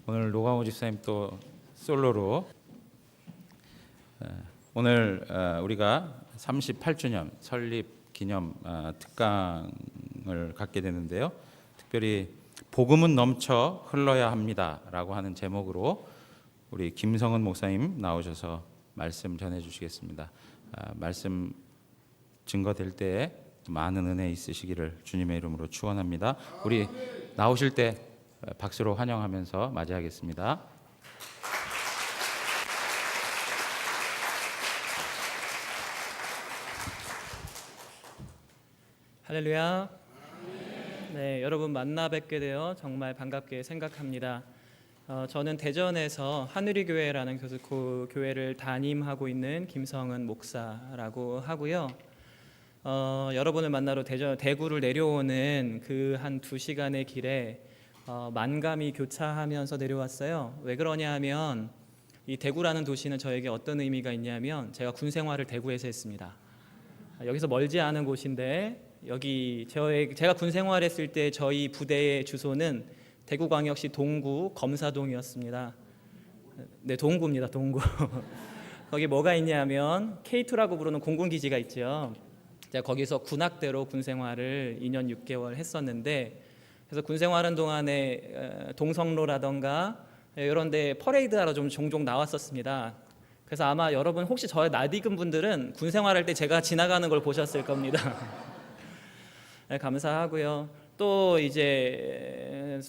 오늘 노광호 집사님 또 솔로로 오늘 우리가 38주년 설립 기념 특강을 갖게 되는데요. 특별히 복음은 넘쳐 흘러야 합니다라고 하는 제목으로 우리 김성은 목사님 나오셔서 말씀 전해 주시겠습니다. 말씀 증거될 때 많은 은혜 있으시기를 주님의 이름으로 축원합니다. 우리 나오실 때 박수로 환영하면서 맞이하겠습니다. 할렐루야. 네, 여러분 만나 뵙게 되어 정말 반갑게 생각합니다. 저는 대전에서 하늘이 교회라는 교회를 담임하고 있는 김성은 목사라고 하고요. 여러분을 만나러 대구를 내려오는 그 한 2시간의 길에 만감이 교차하면서 내려왔어요. 왜 그러냐 하면 이 대구라는 도시는 저에게 어떤 의미가 있냐면 제가 군 생활을 대구에서 했습니다. 여기서 멀지 않은 곳인데 제가 군 생활했을 때 저희 부대의 주소는 대구광역시 동구 검사동이었습니다. 네, 동구입니다. 동구. 거기 뭐가 있냐면 K2라고 부르는 공군기지가 있죠. 제가 거기서 군악대로 군 생활을 2년 6개월 했었는데, 그래서 군 생활하는 동안에 동성로라던가 이런 데 퍼레이드하러 좀 종종 나왔었습니다. 그래서 아마 여러분 혹시 저의 낯익은 분들은 군 생활할 때 제가 지나가는 걸 보셨을 겁니다. 네, 감사하고요. 또 이제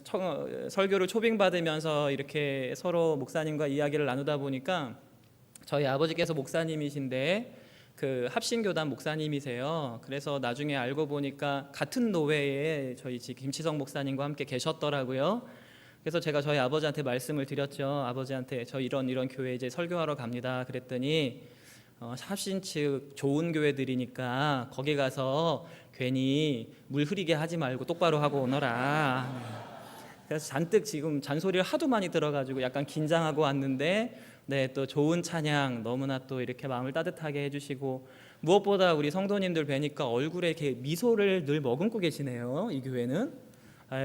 설교를 초빙받으면서 이렇게 서로 목사님과 이야기를 나누다 보니까 저희 아버지께서 목사님이신데 그 합신교단 목사님이세요. 그래서 나중에 알고 보니까 같은 노회에 저희 김치성 목사님과 함께 계셨더라고요. 그래서 제가 저희 아버지한테 말씀을 드렸죠. 아버지한테 저 이런 교회 이제 설교하러 갑니다. 그랬더니 합신 측 좋은 교회들이니까 거기 가서 괜히 물 흐리게 하지 말고 똑바로 하고 오너라. 그래서 잔뜩 지금 잔소리를 하도 많이 들어가지고 약간 긴장하고 왔는데, 네, 또 좋은 찬양 너무나 또 이렇게 마음을 따뜻하게 해주시고, 무엇보다 우리 성도님들 뵈니까 얼굴에 이렇게 미소를 늘 머금고 계시네요. 이 교회는.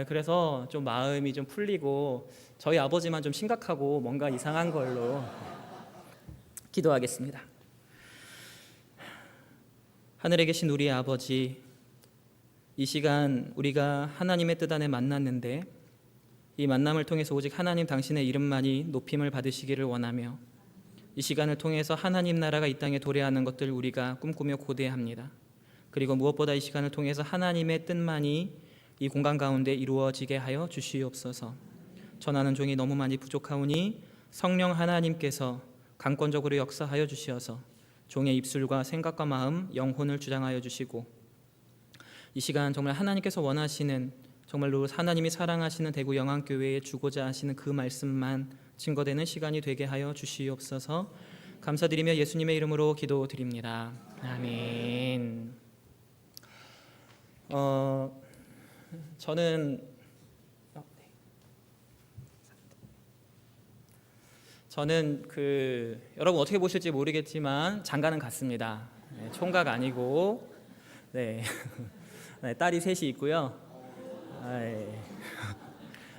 그래서 좀 마음이 좀 풀리고 저희 아버지만 좀 심각하고 뭔가 이상한 걸로 기도하겠습니다. 하늘에 계신 우리 아버지, 이 시간 우리가 하나님의 뜻 안에 만났는데 이 만남을 통해서 오직 하나님 당신의 이름만이 높임을 받으시기를 원하며 이 시간을 통해서 하나님 나라가 이 땅에 도래하는 것들 우리가 꿈꾸며 고대합니다. 그리고 무엇보다 이 시간을 통해서 하나님의 뜻만이 이 공간 가운데 이루어지게 하여 주시옵소서. 전하는 종이 너무 많이 부족하오니 성령 하나님께서 강권적으로 역사하여 주시어서 종의 입술과 생각과 마음, 영혼을 주장하여 주시고 이 시간 정말 하나님께서 원하시는, 정말로 하나님이 사랑하시는 대구 영안교회에 주고자 하시는 그 말씀만 증거되는 시간이 되게 하여 주시옵소서. 감사드리며 예수님의 이름으로 기도드립니다. 아멘. 저는 여러분 어떻게 보실지 모르겠지만 장가는 갔습니다. 네, 총각 아니고, 네. 네, 딸이 셋이 있고요.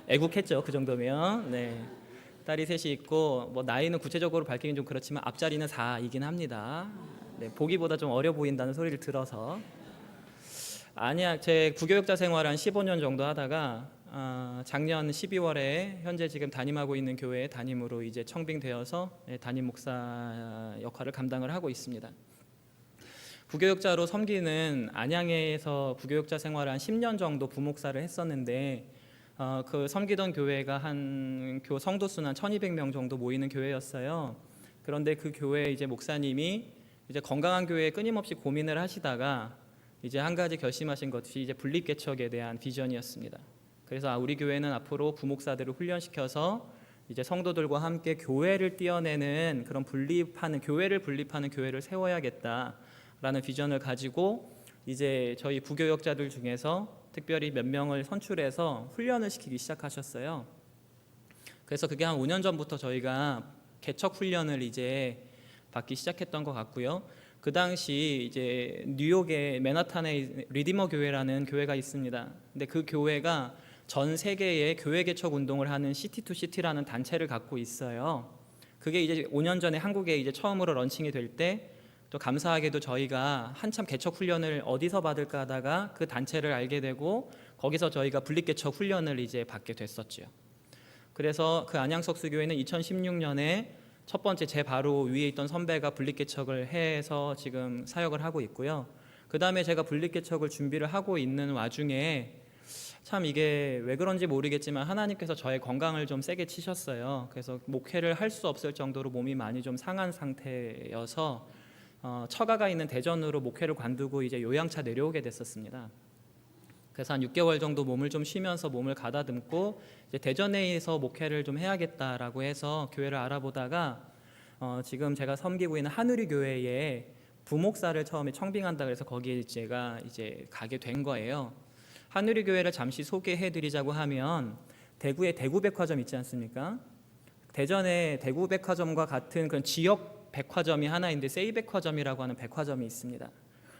애국했죠, 그 정도면. 네, 딸이 셋이 있고, 뭐 나이는 구체적으로 밝히긴 좀 그렇지만 앞자리는 4이긴 합니다. 네, 보기보다 좀 어려 보인다는 소리를 들어서. 아니야, 제 부교육자 생활 한 15년 정도 하다가 작년 12월에 현재 지금 담임하고 있는 교회의 담임으로 이제 청빙되어서 담임 목사 역할을 감당을 하고 있습니다. 부교육자로 섬기는 안양에서 부교육자 생활을 한 10년 정도 부목사를 했었는데, 그 섬기던 교회가 한 성도 수는 한 1,200명 정도 모이는 교회였어요. 그런데 그 교회 이제 목사님이 이제 건강한 교회에 끊임없이 고민을 하시다가 이제 한 가지 결심하신 것이 이제 분립개척에 대한 비전이었습니다. 그래서 우리 교회는 앞으로 부목사들을 훈련시켜서 이제 성도들과 함께 교회를 띄어내는 그런 교회를 분립하는 교회를 세워야겠다라는 비전을 가지고 이제 저희 부교역자들 중에서 특별히 몇 명을 선출해서 훈련을 시키기 시작하셨어요. 그래서 그게 한 5년 전부터 저희가 개척 훈련을 이제 받기 시작했던 것 같고요. 그 당시 이제 뉴욕의 맨하탄에 리디머 교회라는 교회가 있습니다. 근데 그 교회가 전 세계에 교회 개척 운동을 하는 시티2시티라는 단체를 갖고 있어요. 그게 이제 5년 전에 한국에 이제 처음으로 런칭이 될 때, 또 감사하게도 저희가 한참 개척 훈련을 어디서 받을까 하다가 그 단체를 알게 되고 거기서 저희가 분립 개척 훈련을 이제 받게 됐었죠. 그래서 그 안양석수교회는 2016년에 첫 번째 제 바로 위에 있던 선배가 분립 개척을 해서 지금 사역을 하고 있고요. 그 다음에 제가 분립 개척을 준비를 하고 있는 와중에 참 이게 왜 그런지 모르겠지만 하나님께서 저의 건강을 좀 세게 치셨어요. 그래서 목회를 할 수 없을 정도로 몸이 많이 좀 상한 상태여서 처가가 있는 대전으로 목회를 관두고 이제 요양차 내려오게 됐었습니다. 그래서 한 6개월 정도 몸을 좀 쉬면서 몸을 가다듬고 이제 대전에서 목회를 좀 해야겠다라고 해서 교회를 알아보다가 지금 제가 섬기고 있는 한우리 교회에 부목사를 처음에 청빙한다 그래서 거기에 제가 이제 가게 된 거예요. 한우리 교회를 잠시 소개해드리자고 하면 대구에 대구백화점 있지 않습니까? 대전에 대구백화점과 같은 그런 지역 백화점이 하나 있는데 세이백화점이라고 하는 백화점이 있습니다.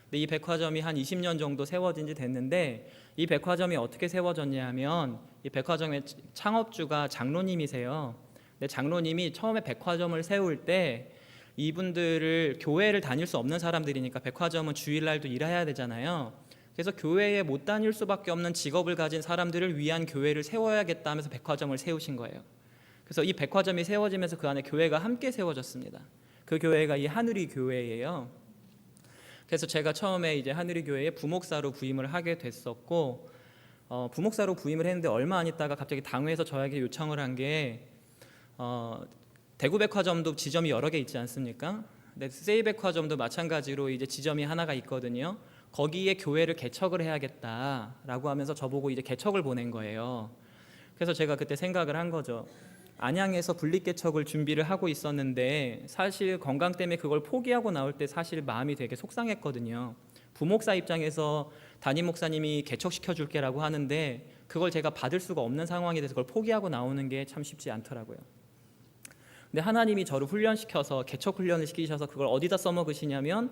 근데 이 백화점이 한 20년 정도 세워진 지 됐는데 이 백화점이 어떻게 세워졌냐 하면 이 백화점의 창업주가 장로님이세요. 근데 장로님이 처음에 백화점을 세울 때 이분들을 교회를 다닐 수 없는 사람들이니까 백화점은 주일날도 일해야 되잖아요. 그래서 교회에 못 다닐 수밖에 없는 직업을 가진 사람들을 위한 교회를 세워야겠다 하면서 백화점을 세우신 거예요. 그래서 이 백화점이 세워지면서 그 안에 교회가 함께 세워졌습니다. 그 교회가 이 한우리 교회예요. 그래서 제가 처음에 이제 한우리 교회에 부목사로 부임을 하게 됐었고 부목사로 부임을 했는데 얼마 안 있다가 갑자기 당회에서 저에게 요청을 한 게 대구백화점도 지점이 여러 개 있지 않습니까? 근데 세이백화점도 마찬가지로 이제 지점이 하나가 있거든요. 거기에 교회를 개척을 해야겠다라고 하면서 저보고 이제 개척을 보낸 거예요. 그래서 제가 그때 생각을 한 거죠. 안양에서 분립 개척을 준비를 하고 있었는데 사실 건강 때문에 그걸 포기하고 나올 때 사실 마음이 되게 속상했거든요. 부목사 입장에서 담임 목사님이 개척시켜 줄게라고 하는데 그걸 제가 받을 수가 없는 상황이 돼서 그걸 포기하고 나오는 게 참 쉽지 않더라고요. 근데 하나님이 저를 훈련시켜서 개척 훈련을 시키셔서 그걸 어디다 써먹으시냐면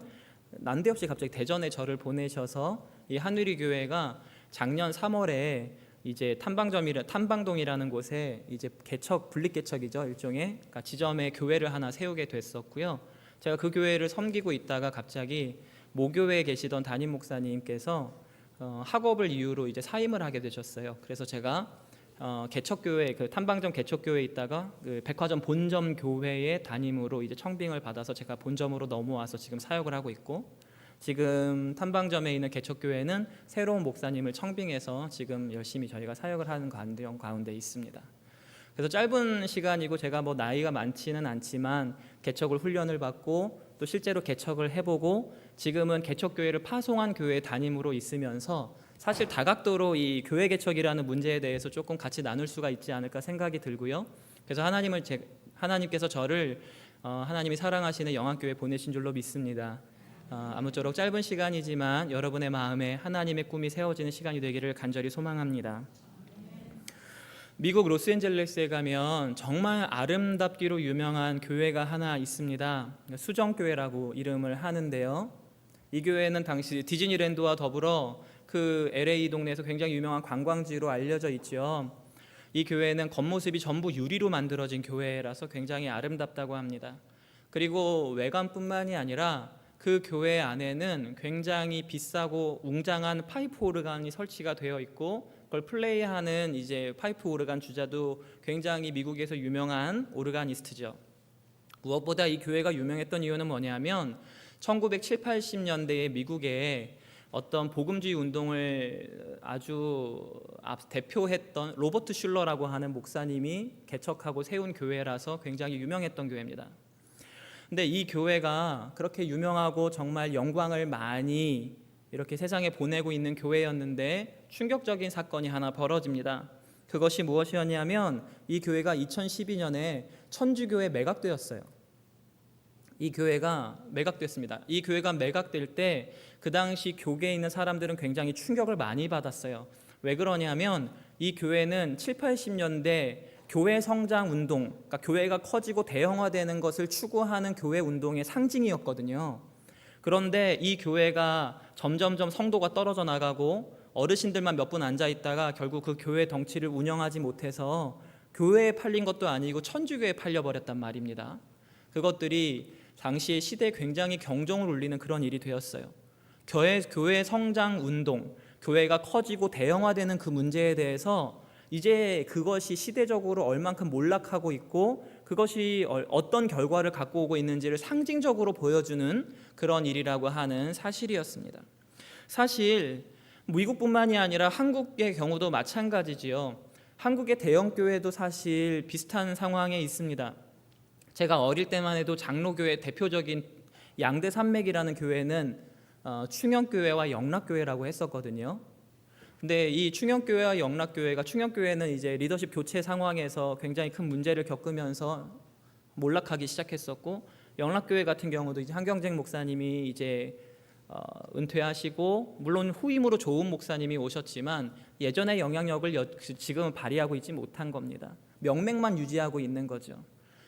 난데없이 갑자기 대전에 저를 보내셔서 이 한우리 교회가 작년 3월에 이제 탐방동이라는 곳에 이제 개척 분립 개척이죠, 일종의 그러니까 지점에 교회를 하나 세우게 됐었고요. 제가 그 교회를 섬기고 있다가 갑자기 모교회에 계시던 담임 목사님께서 학업을 이유로 이제 사임을 하게 되셨어요. 그래서 제가 개척교회 그 탐방점 개척교회에 있다가 그 백화점 본점 교회의 담임으로 이제 청빙을 받아서 제가 본점으로 넘어와서 지금 사역을 하고 있고 지금 탐방점에 있는 개척교회는 새로운 목사님을 청빙해서 지금 열심히 저희가 사역을 하는 가운데 있습니다. 그래서 짧은 시간이고 제가 뭐 나이가 많지는 않지만 개척을 훈련을 받고 또 실제로 개척을 해보고 지금은 개척교회를 파송한 교회 담임으로 있으면서 사실 다각도로 이 교회 개척이라는 문제에 대해서 조금 같이 나눌 수가 있지 않을까 생각이 들고요. 그래서 하나님께서 저를 하나님이 사랑하시는 영안교회에 보내신 줄로 믿습니다. 아무쪼록 짧은 시간이지만 여러분의 마음에 하나님의 꿈이 세워지는 시간이 되기를 간절히 소망합니다. 미국 로스앤젤레스에 가면 정말 아름답기로 유명한 교회가 하나 있습니다. 수정교회라고 이름을 하는데요. 이 교회는 당시 디즈니랜드와 더불어 그 LA 동네에서 굉장히 유명한 관광지로 알려져 있죠. 이 교회는 겉모습이 전부 유리로 만들어진 교회라서 굉장히 아름답다고 합니다. 그리고 외관뿐만이 아니라 그 교회 안에는 굉장히 비싸고 웅장한 파이프 오르간이 설치가 되어 있고 그걸 플레이하는 이제 파이프 오르간 주자도 굉장히 미국에서 유명한 오르가니스트죠. 무엇보다 이 교회가 유명했던 이유는 뭐냐면 1970, 80년대에 미국에 어떤 복음주의 운동을 아주 대표했던 로버트 슐러라고 하는 목사님이 개척하고 세운 교회라서 굉장히 유명했던 교회입니다. 근데 이 교회가 그렇게 유명하고 정말 영광을 많이 이렇게 세상에 보내고 있는 교회였는데 충격적인 사건이 하나 벌어집니다. 그것이 무엇이었냐면 이 교회가 2012년에 천주교에 매각되었어요. 이 교회가 매각됐습니다. 이 교회가 매각될 때 그 당시 교계에 있는 사람들은 굉장히 충격을 많이 받았어요. 왜 그러냐면 이 교회는 7, 80년대 교회 성장 운동, 그러니까 교회가 커지고 대형화되는 것을 추구하는 교회 운동의 상징이었거든요. 그런데 이 교회가 점점점 성도가 떨어져 나가고 어르신들만 몇 분 앉아 있다가 결국 그 교회 덩치를 운영하지 못해서 교회에 팔린 것도 아니고 천주교에 팔려버렸단 말입니다. 그것들이 당시의 시대에 굉장히 경종을 울리는 그런 일이 되었어요. 교회 성장 운동, 교회가 커지고 대형화되는 그 문제에 대해서 이제 그것이 시대적으로 얼만큼 몰락하고 있고 그것이 어떤 결과를 갖고 오고 있는지를 상징적으로 보여주는 그런 일이라고 하는 사실이었습니다. 사실 미국뿐만이 아니라 한국의 경우도 마찬가지지요. 한국의 대형교회도 사실 비슷한 상황에 있습니다. 제가 어릴 때만 해도 장로교회 대표적인 양대 산맥이라는 교회는 충영교회와 영락교회라고 했었거든요. 근데 이 충영교회와 영락교회가, 충영교회는 이제 리더십 교체 상황에서 굉장히 큰 문제를 겪으면서 몰락하기 시작했었고, 영락교회 같은 경우도 이제 한경쟁 목사님이 이제 은퇴하시고, 물론 후임으로 좋은 목사님이 오셨지만 예전의 영향력을 지금은 발휘하고 있지 못한 겁니다. 명맥만 유지하고 있는 거죠.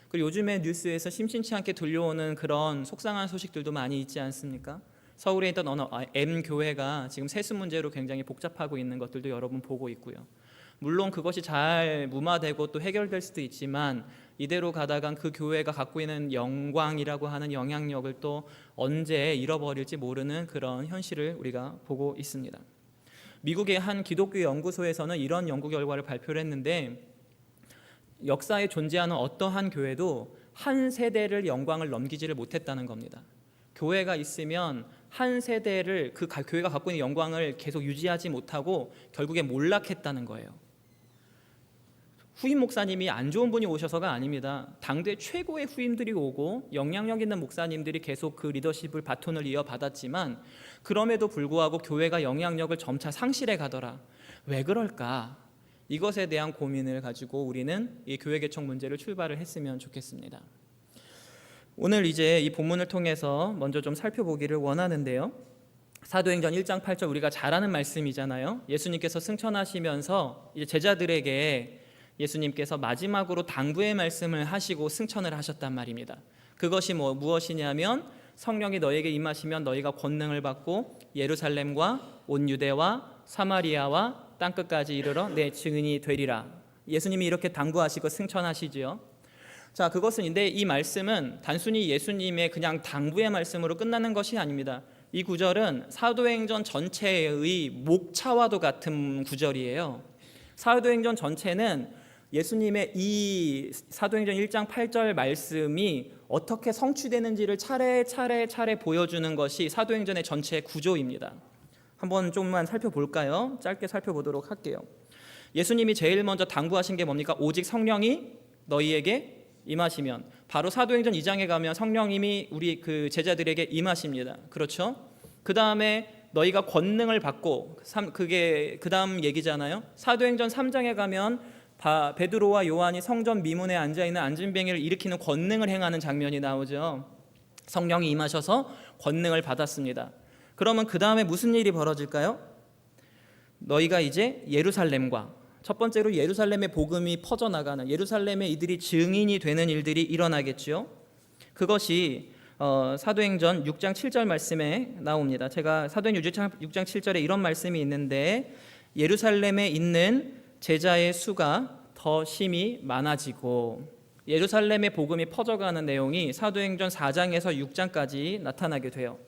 그리고 요즘에 뉴스에서 심심치 않게 들려오는 그런 속상한 소식들도 많이 있지 않습니까? 서울에 있던 어느 M교회가 지금 세수 문제로 굉장히 복잡하고 있는 것들도 여러분 보고 있고요. 물론 그것이 잘 무마되고 또 해결될 수도 있지만 이대로 가다간 그 교회가 갖고 있는 영광이라고 하는 영향력을 또 언제 잃어버릴지 모르는 그런 현실을 우리가 보고 있습니다. 미국의 한 기독교 연구소에서는 이런 연구 결과를 발표를 했는데, 역사에 존재하는 어떠한 교회도 한 세대를 영광을 넘기지를 못했다는 겁니다. 교회가 있으면 한 세대를 그 교회가 갖고 있는 영광을 계속 유지하지 못하고 결국에 몰락했다는 거예요. 후임 목사님이 안 좋은 분이 오셔서가 아닙니다. 당대 최고의 후임들이 오고 영향력 있는 목사님들이 계속 그 리더십을 바톤을 이어받았지만 그럼에도 불구하고 교회가 영향력을 점차 상실해 가더라. 왜 그럴까? 이것에 대한 고민을 가지고 우리는 이 교회 개척 문제를 출발을 했으면 좋겠습니다. 오늘 이제 이 본문을 통해서 먼저 좀 살펴보기를 원하는데요. 사도행전 1장 8절 우리가 잘 아는 말씀이잖아요. 예수님께서 승천하시면서 이제 제자들에게 예수님께서 마지막으로 당부의 말씀을 하시고 승천을 하셨단 말입니다. 그것이 무엇이냐면 성령이 너에게 임하시면 너희가 권능을 받고 예루살렘과 온 유대와 사마리아와 땅끝까지 이르러 내 증인이 되리라. 예수님이 이렇게 당부하시고 승천하시지요. 자, 그것은 이 말씀은 단순히 예수님의 그냥 당부의 말씀으로 끝나는 것이 아닙니다. 이 구절은 사도행전 전체의 목차와도 같은 구절이에요. 사도행전 전체는 예수님의 이 사도행전 1장 8절 말씀이 어떻게 성취되는지를 차례 보여주는 것이 사도행전의 전체 구조입니다. 한번 좀만 살펴볼까요? 짧게 살펴보도록 할게요. 예수님이 제일 먼저 당부하신 게 뭡니까? 오직 성령이 너희에게 임하시면, 바로 사도행전 2장에 가면 성령님이 우리 그 제자들에게 임하십니다. 그렇죠? 그 다음에 너희가 권능을 받고, 그게 그 다음 얘기잖아요. 사도행전 3장에 가면 베드로와 요한이 성전 미문에 앉아있는 안진뱅이를 일으키는 권능을 행하는 장면이 나오죠. 성령이 임하셔서 권능을 받았습니다. 그러면 그 다음에 무슨 일이 벌어질까요? 너희가 이제 예루살렘과, 첫 번째로 예루살렘의 복음이 퍼져나가는, 예루살렘에 이들이 증인이 되는 일들이 일어나겠죠. 그것이 사도행전 6장 7절 말씀에 나옵니다. 제가 사도행전 6장 7절에 이런 말씀이 있는데, 예루살렘에 있는 제자의 수가 더 심히 많아지고, 예루살렘의 복음이 퍼져가는 내용이 사도행전 4장에서 6장까지 나타나게 돼요.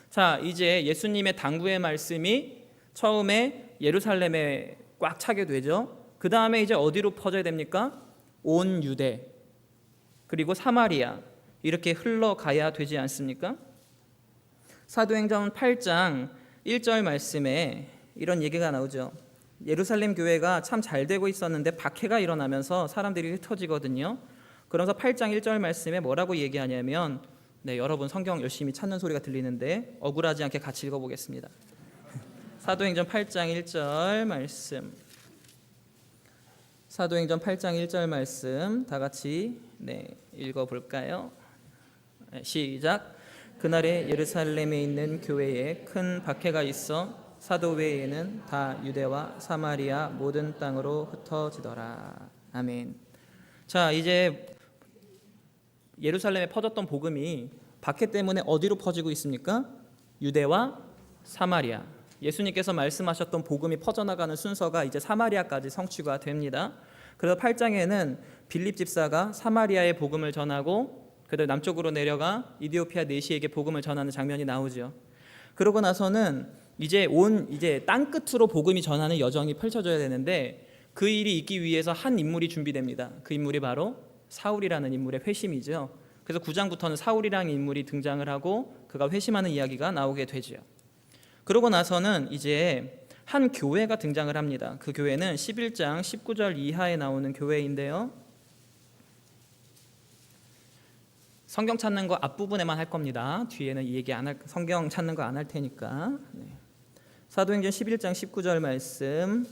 자, 이제 예수님의 당부의 말씀이 처음에 예루살렘에 꽉 차게 되죠. 그 다음에 이제 어디로 퍼져야 됩니까? 온 유대 그리고 사마리아, 이렇게 흘러가야 되지 않습니까? 사도행전 8장 1절 말씀에 이런 얘기가 나오죠. 예루살렘 교회가 참 잘 되고 있었는데 박해가 일어나면서 사람들이 흩어지거든요. 그래서 8장 1절 말씀에 뭐라고 얘기하냐면, 여러분 성경 열심히 찾는 소리가 들리는데 억울하지 않게 같이 읽어보겠습니다. 사도행전 8장 1절 말씀, 사도행전 8장 1절 말씀 다 같이 읽어볼까요? 시작. 그날에 예루살렘에 있는 교회에 큰 박해가 있어 사도 외에는 다 유대와 사마리아 모든 땅으로 흩어지더라. 아멘. 자, 이제 예루살렘에 퍼졌던 복음이 박해 때문에 어디로 퍼지고 있습니까? 유대와 사마리아, 예수님께서 말씀하셨던 복음이 퍼져나가는 순서가 이제 사마리아까지 성취가 됩니다. 그래서 8장에는 빌립 집사가 사마리아에 복음을 전하고 그다음 남쪽으로 내려가 이디오피아 내시에게 복음을 전하는 장면이 나오죠. 그러고 나서는 이제 땅 끝으로 복음이 전하는 여정이 펼쳐져야 되는데 그 일이 있기 위해서 한 인물이 준비됩니다. 그 인물이 바로 사울이라는 인물의 회심이죠. 그래서 9장부터는 사울이라는 인물이 등장을 하고 그가 회심하는 이야기가 나오게 되죠. 그러고 나서는 이제 한 교회가 등장을 합니다. 그 교회는 11장 19절 이하에 나오는 교회인데요. 성경 찾는 거 앞부분에만 할 겁니다. 뒤에는 이 얘기 안 할, 성경 찾는 거 안 할 테니까. 네. 사도행전 11장 19절 말씀.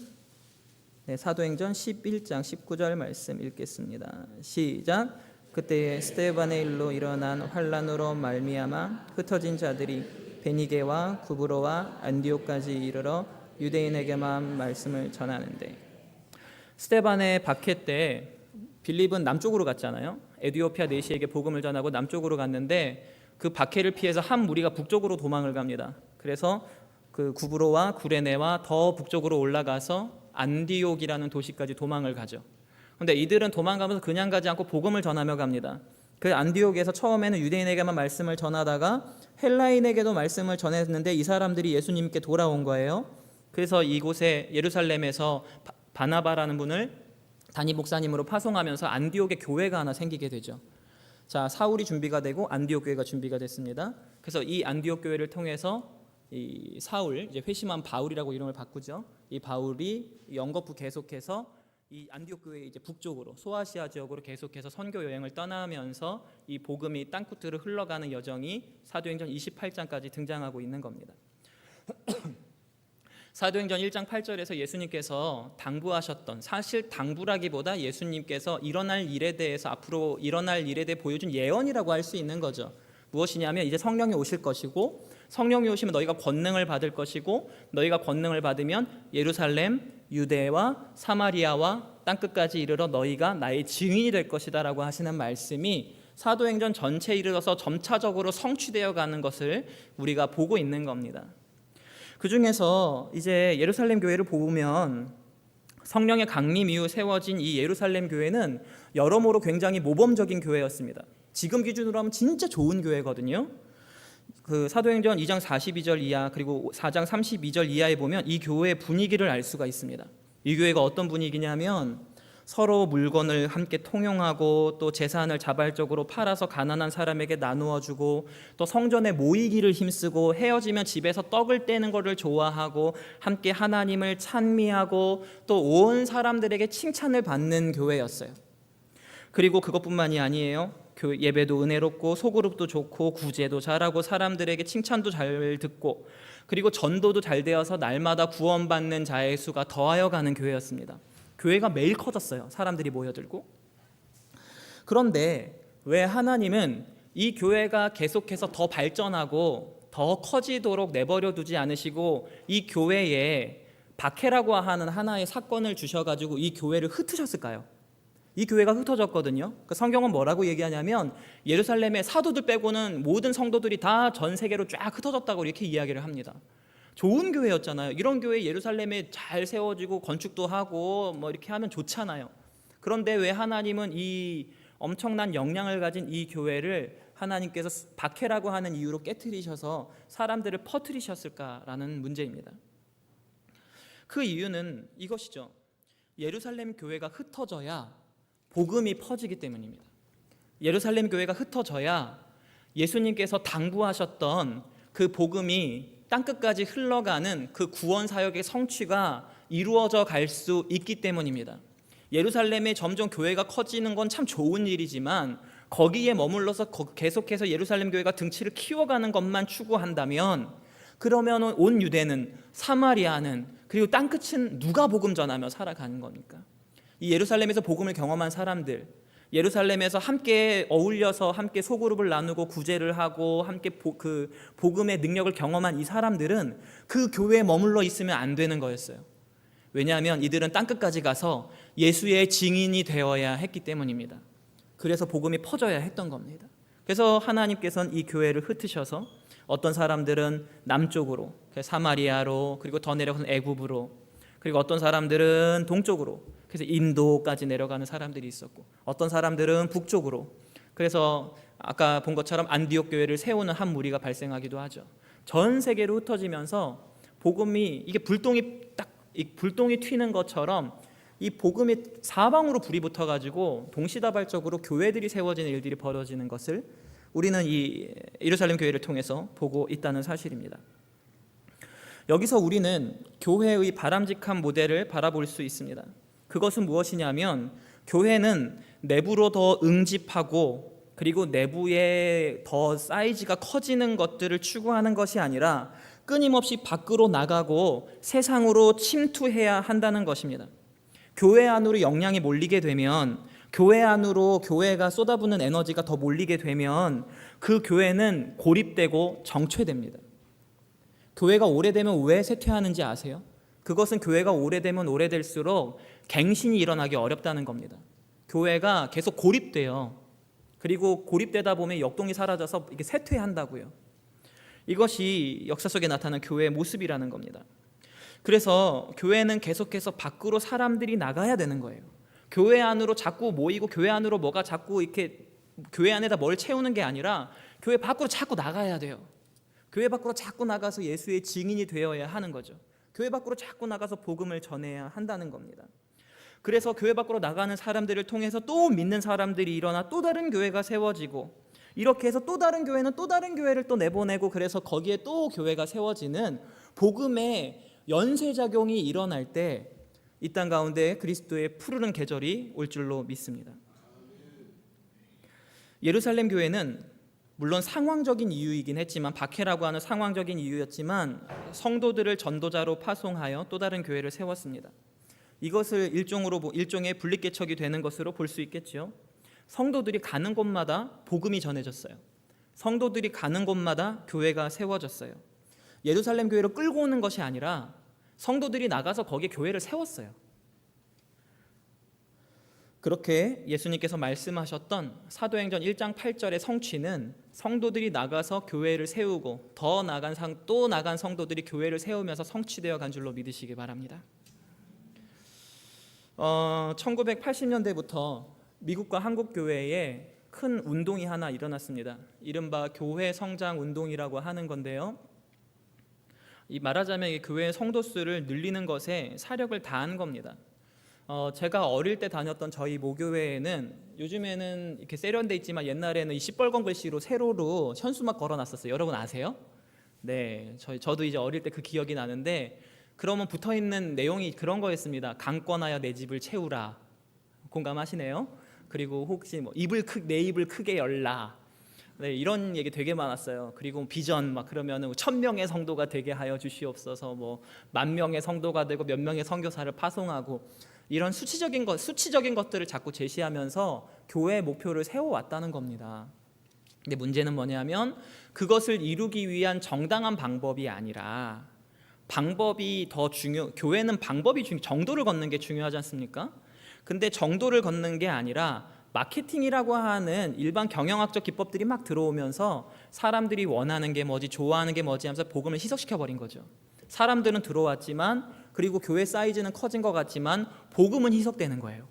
네, 사도행전 11장 19절 말씀 읽겠습니다. 시작. 그때에 스데반의 일로 일어난 환란으로 말미암아 흩어진 자들이 베니게와 구브로와 안디옥까지 이르러 유대인에게만 말씀을 전하는데, 스데반의 박해 때 빌립은 남쪽으로 갔잖아요. 에디오피아 내시에게 복음을 전하고 남쪽으로 갔는데 그 박해를 피해서 한 무리가 북쪽으로 도망을 갑니다. 그래서 그 구브로와 구레네와 더 북쪽으로 올라가서 안디옥이라는 도시까지 도망을 가죠. 그런데 이들은 도망가면서 그냥 가지 않고 복음을 전하며 갑니다. 그 안디옥에서 처음에는 유대인에게만 말씀을 전하다가 헬라인에게도 말씀을 전했는데 이 사람들이 예수님께 돌아온 거예요. 그래서 이곳에 예루살렘에서 바나바라는 분을 담임 목사님으로 파송하면서 안디옥에 교회가 하나 생기게 되죠. 자, 사울이 준비가 되고 안디옥 교회가 준비가 됐습니다. 그래서 이 안디옥 교회를 통해서 이 사울, 이제 회심한 바울이라고 이름을 바꾸죠. 이 바울이 영거푸 계속해서 이 안디옥 교회 이제 북쪽으로 소아시아 지역으로 계속해서 선교 여행을 떠나면서 이 복음이 땅끝으로 흘러가는 여정이 사도행전 28장까지 등장하고 있는 겁니다. 사도행전 1장 8절에서 예수님께서 당부하셨던, 사실 당부라기보다 예수님께서 일어날 일에 대해서 앞으로 일어날 일에 대해 보여준 예언이라고 할 수 있는 거죠. 무엇이냐면 이제 성령이 오실 것이고 성령이 오시면 너희가 권능을 받을 것이고 너희가 권능을 받으면 예루살렘, 유대와 사마리아와 땅끝까지 이르러 너희가 나의 증인이 될 것이다 라고 하시는 말씀이 사도행전 전체에 이르러서 점차적으로 성취되어 가는 것을 우리가 보고 있는 겁니다. 그 중에서 이제 예루살렘 교회를 보면 성령의 강림 이후 세워진 이 예루살렘 교회는 여러모로 굉장히 모범적인 교회였습니다. 지금 기준으로 하면 진짜 좋은 교회거든요. 그 사도행전 2장 42절 이하 그리고 4장 32절 이하에 보면 이 교회의 분위기를 알 수가 있습니다. 이 교회가 어떤 분위기냐면 서로 물건을 함께 통용하고 또 재산을 자발적으로 팔아서 가난한 사람에게 나누어 주고 또 성전에 모이기를 힘쓰고 헤어지면 집에서 떡을 떼는 것을 좋아하고 함께 하나님을 찬미하고 또 온 사람들에게 칭찬을 받는 교회였어요. 그리고 그것뿐만이 아니에요. 예배도 은혜롭고 소그룹도 좋고 구제도 잘하고 사람들에게 칭찬도 잘 듣고 그리고 전도도 잘 되어서 날마다 구원받는 자의 수가 더하여 가는 교회였습니다. 교회가 매일 커졌어요. 사람들이 모여들고. 그런데 왜 하나님은 이 교회가 계속해서 더 발전하고 더 커지도록 내버려 두지 않으시고 이 교회에 박해라고 하는 하나의 사건을 주셔가지고 이 교회를 흩으셨을까요? 이 교회가 흩어졌거든요. 그 성경은 뭐라고 얘기하냐면 예루살렘의 사도들 빼고는 모든 성도들이 다 전 세계로 쫙 흩어졌다고 이렇게 이야기를 합니다. 좋은 교회였잖아요. 이런 교회 예루살렘에 잘 세워지고 건축도 하고 뭐 이렇게 하면 좋잖아요. 그런데 왜 하나님은 이 엄청난 역량을 가진 이 교회를 하나님께서 박해라고 하는 이유로 깨트리셔서 사람들을 퍼뜨리셨을까라는 문제입니다. 그 이유는 이것이죠. 예루살렘 교회가 흩어져야 복음이 퍼지기 때문입니다. 예루살렘 교회가 흩어져야 예수님께서 당부하셨던 그 복음이 땅끝까지 흘러가는 그 구원 사역의 성취가 이루어져 갈 수 있기 때문입니다. 예루살렘에 점점 교회가 커지는 건 참 좋은 일이지만 거기에 머물러서 계속해서 예루살렘 교회가 등치를 키워가는 것만 추구한다면 그러면 온 유대는 사마리아는 그리고 땅끝은 누가 복음 전하며 살아가는 겁니까? 이 예루살렘에서 복음을 경험한 사람들, 예루살렘에서 함께 어울려서 함께 소그룹을 나누고 구제를 하고 함께 그 복음의 능력을 경험한 이 사람들은 그 교회에 머물러 있으면 안 되는 거였어요. 왜냐하면 이들은 땅끝까지 가서 예수의 증인이 되어야 했기 때문입니다. 그래서 복음이 퍼져야 했던 겁니다. 그래서 하나님께서는 이 교회를 흩으셔서 어떤 사람들은 남쪽으로 사마리아로, 그리고 더 내려가서 애굽으로, 그리고 어떤 사람들은 동쪽으로, 그래서 인도까지 내려가는 사람들이 있었고, 어떤 사람들은 북쪽으로, 그래서 아까 본 것처럼 안디옥 교회를 세우는 한 무리가 발생하기도 하죠. 전 세계로 흩어지면서 복음이, 이게 불똥이 튀는 것처럼 이 복음이 사방으로 불이 붙어가지고 동시다발적으로 교회들이 세워지는 일들이 벌어지는 것을 우리는 이 예루살렘 교회를 통해서 보고 있다는 사실입니다. 여기서 우리는 교회의 바람직한 모델을 바라볼 수 있습니다. 그것은 무엇이냐면, 교회는 내부로 더 응집하고 그리고 내부에 더 사이즈가 커지는 것들을 추구하는 것이 아니라 끊임없이 밖으로 나가고 세상으로 침투해야 한다는 것입니다. 교회 안으로 영향이 몰리게 되면, 교회 안으로 교회가 쏟아붓는 에너지가 더 몰리게 되면 그 교회는 고립되고 정체됩니다. 교회가 오래되면 왜 쇠퇴하는지 아세요? 그것은 교회가 오래되면 오래될수록 갱신이 일어나기 어렵다는 겁니다. 교회가 계속 고립돼요. 그리고 고립되다 보면 역동이 사라져서 이게 쇠퇴한다고요. 이것이 역사 속에 나타난 교회의 모습이라는 겁니다. 그래서 교회는 계속해서 밖으로 사람들이 나가야 되는 거예요. 교회 안으로 자꾸 모이고 교회 안으로 뭐가 자꾸 이렇게 교회 안에다 뭘 채우는 게 아니라 교회 밖으로 자꾸 나가야 돼요. 교회 밖으로 자꾸 나가서 예수의 증인이 되어야 하는 거죠. 교회 밖으로 자꾸 나가서 복음을 전해야 한다는 겁니다. 그래서 교회 밖으로 나가는 사람들을 통해서 또 믿는 사람들이 일어나 또 다른 교회가 세워지고, 이렇게 해서 또 다른 교회는 또 다른 교회를 또 내보내고, 그래서 거기에 또 교회가 세워지는 복음의 연쇄작용이 일어날 때 이 땅 가운데 그리스도의 푸르른 계절이 올 줄로 믿습니다. 예루살렘 교회는 물론 상황적인 이유이긴 했지만, 박해라고 하는 상황적인 이유였지만 성도들을 전도자로 파송하여 또 다른 교회를 세웠습니다. 이것을 일종의 분립개척이 되는 것으로 볼 수 있겠죠. 성도들이 가는 곳마다 복음이 전해졌어요. 성도들이 가는 곳마다 교회가 세워졌어요. 예루살렘 교회로 끌고 오는 것이 아니라 성도들이 나가서 거기에 교회를 세웠어요. 그렇게 예수님께서 말씀하셨던 사도행전 1장 8절의 성취는 성도들이 나가서 교회를 세우고 더 나간 성도들이 교회를 세우면서 성취되어 간 줄로 믿으시기 바랍니다. 1980년대부터 미국과 한국 교회에 큰 운동이 하나 일어났습니다. 이른바 교회 성장 운동이라고 하는 건데요. 말하자면 이 교회의 성도 수를 늘리는 것에 사력을 다한 겁니다. 제가 어릴 때 다녔던 저희 모교회에는, 요즘에는 이렇게 세련돼 있지만 옛날에는 이 시뻘건 글씨로 세로로 현수막 걸어놨었어요. 여러분 아세요? 네, 저도 이제 어릴 때 그 기억이 나는데, 그러면 붙어있는 내용이 그런 거였습니다. 강권하여 내 집을 채우라. 공감하시네요? 그리고 혹시 내 입을 크게 열라. 네, 이런 얘기 되게 많았어요. 그리고 비전 그러면은 1000명의 성도가 되게 하여 주시옵소서, 10,000명의 성도가 되고 몇 명의 선교사를 파송하고, 이런 수치적인 것들을 자꾸 제시하면서 교회의 목표를 세워왔다는 겁니다. 근데 문제는 뭐냐면, 그것을 이루기 위한 정당한 방법이 아니라 교회는 정도를 걷는 게 중요하지 않습니까? 근데 정도를 걷는 게 아니라 마케팅이라고 하는 일반 경영학적 기법들이 막 들어오면서 사람들이 원하는 게 뭐지, 좋아하는 게 뭐지 하면서 복음을 희석시켜버린 거죠. 사람들은 들어왔지만, 그리고 교회 사이즈는 커진 것 같지만 복음은 희석되는 거예요.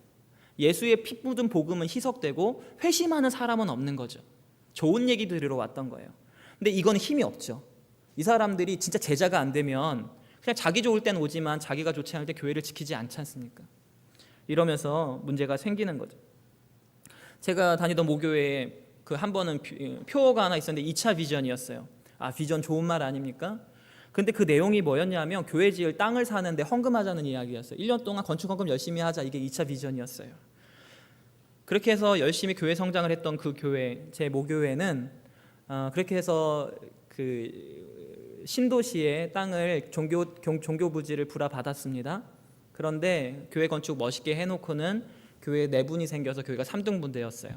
예수의 피 묻은 복음은 희석되고 회심하는 사람은 없는 거죠. 좋은 얘기 들으러 왔던 거예요. 근데 이건 힘이 없죠. 이 사람들이 진짜 제자가 안 되면 그냥 자기 좋을 때는 오지만 자기가 좋지 않을 때 교회를 지키지 않지 않습니까? 이러면서 문제가 생기는 거죠. 제가 다니던 모교회에 한 번은 표어가 하나 있었는데 2차 비전이었어요. 비전 좋은 말 아닙니까? 근데 그 내용이 뭐였냐면, 교회 지을 땅을 사는데 헌금하자는 이야기였어요. 1년 동안 건축 헌금 열심히 하자, 이게 2차 비전이었어요. 그렇게 해서 열심히 교회 성장을 했던 그 교회, 제 모교회는 그렇게 해서 그 신도시의 땅을 종교 부지를 불화받았습니다. 그런데 교회 건축 멋있게 해놓고는 교회에 내분이 생겨서 교회가 3등분 되었어요.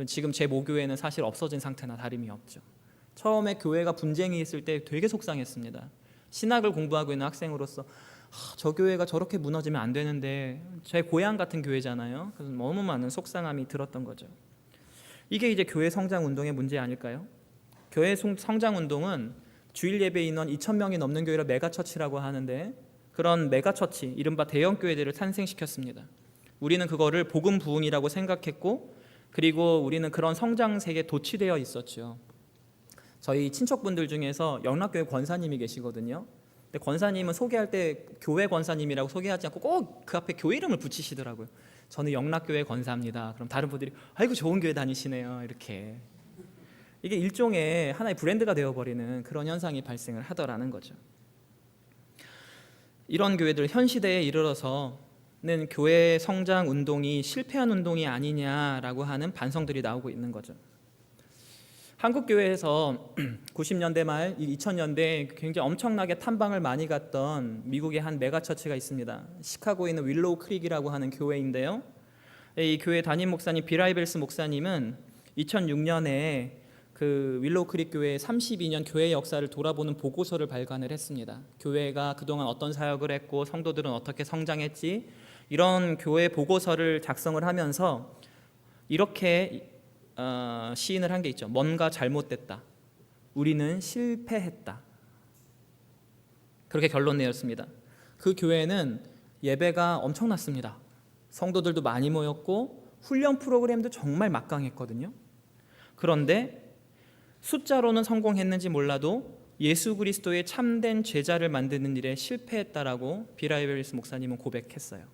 지금 제 모교회는 사실 없어진 상태나 다름이 없죠. 처음에 교회가 분쟁이 있을 때 되게 속상했습니다. 신학을 공부하고 있는 학생으로서 저 교회가 저렇게 무너지면 안 되는데, 제 고향 같은 교회잖아요. 그래서 너무 많은 속상함이 들었던 거죠. 이게 이제 교회 성장 운동의 문제 아닐까요? 교회 성장 운동은 주일 예배 인원 2,000명이 넘는 교회를 메가처치라고 하는데, 그런 메가처치, 이른바 대형 교회들을 탄생시켰습니다. 우리는 그거를 복음 부흥이라고 생각했고, 그리고 우리는 그런 성장세에 도취되어 있었죠. 저희 친척분들 중에서 영락교회 권사님이 계시거든요. 근데 권사님은 소개할 때 교회 권사님이라고 소개하지 않고 꼭 그 앞에 교회 이름을 붙이시더라고요. 저는 영락교회 권사입니다. 그럼 다른 분들이 아이고 좋은 교회 다니시네요. 이렇게. 이게 일종의 하나의 브랜드가 되어버리는 그런 현상이 발생을 하더라는 거죠. 이런 교회들 현 시대에 이르러서는 교회 성장 운동이 실패한 운동이 아니냐라고 하는 반성들이 나오고 있는 거죠. 한국 교회에서 90년대 말 2000년대 굉장히 엄청나게 탐방을 많이 갔던 미국의 한 메가처치가 있습니다. 시카고에 있는 윌로우 크릭이라고 하는 교회인데요. 이 교회 담임 목사님 비라이벨스 목사님은 2006년에 그 윌로우 크릭 교회의 32년 교회 역사를 돌아보는 보고서를 발간을 했습니다. 교회가 그동안 어떤 사역을 했고 성도들은 어떻게 성장했지, 이런 교회 보고서를 작성을 하면서 이렇게 시인을 한 게 있죠. 뭔가 잘못됐다. 우리는 실패했다. 그렇게 결론 내었습니다. 그 교회는 예배가 엄청났습니다. 성도들도 많이 모였고 훈련 프로그램도 정말 막강했거든요. 그런데 숫자로는 성공했는지 몰라도 예수 그리스도의 참된 제자를 만드는 일에 실패했다라고 비라이벨스 목사님은 고백했어요.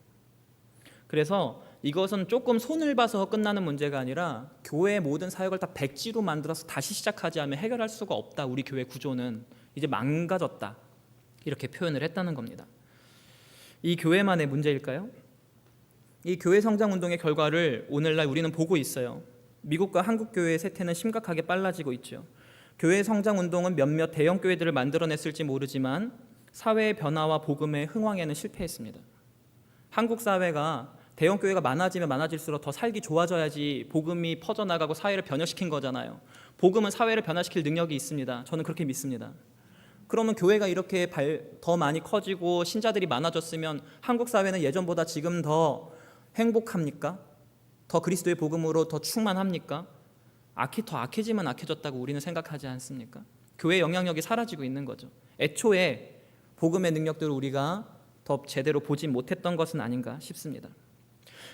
그래서 이것은 조금 손을 봐서 끝나는 문제가 아니라 교회의 모든 사역을 다 백지로 만들어서 다시 시작하지 않으면 해결할 수가 없다. 우리 교회 구조는 이제 망가졌다. 이렇게 표현을 했다는 겁니다. 이 교회만의 문제일까요? 이 교회 성장 운동의 결과를 오늘날 우리는 보고 있어요. 미국과 한국 교회의 세태는 심각하게 빨라지고 있죠. 교회 성장 운동은 몇몇 대형 교회들을 만들어냈을지 모르지만 사회의 변화와 복음의 흥황에는 실패했습니다. 한국 사회가 대형 교회가 많아지면 많아질수록 더 살기 좋아져야지 복음이 퍼져나가고 사회를 변화시킨 거잖아요. 복음은 사회를 변화시킬 능력이 있습니다. 저는 그렇게 믿습니다. 그러면 교회가 이렇게 더 많이 커지고 신자들이 많아졌으면 한국 사회는 예전보다 지금 더 행복합니까? 더 그리스도의 복음으로 더 충만합니까? 더 악해지면 악해졌다고 우리는 생각하지 않습니까? 교회의 영향력이 사라지고 있는 거죠. 애초에 복음의 능력들을 우리가 더 제대로 보지 못했던 것은 아닌가 싶습니다.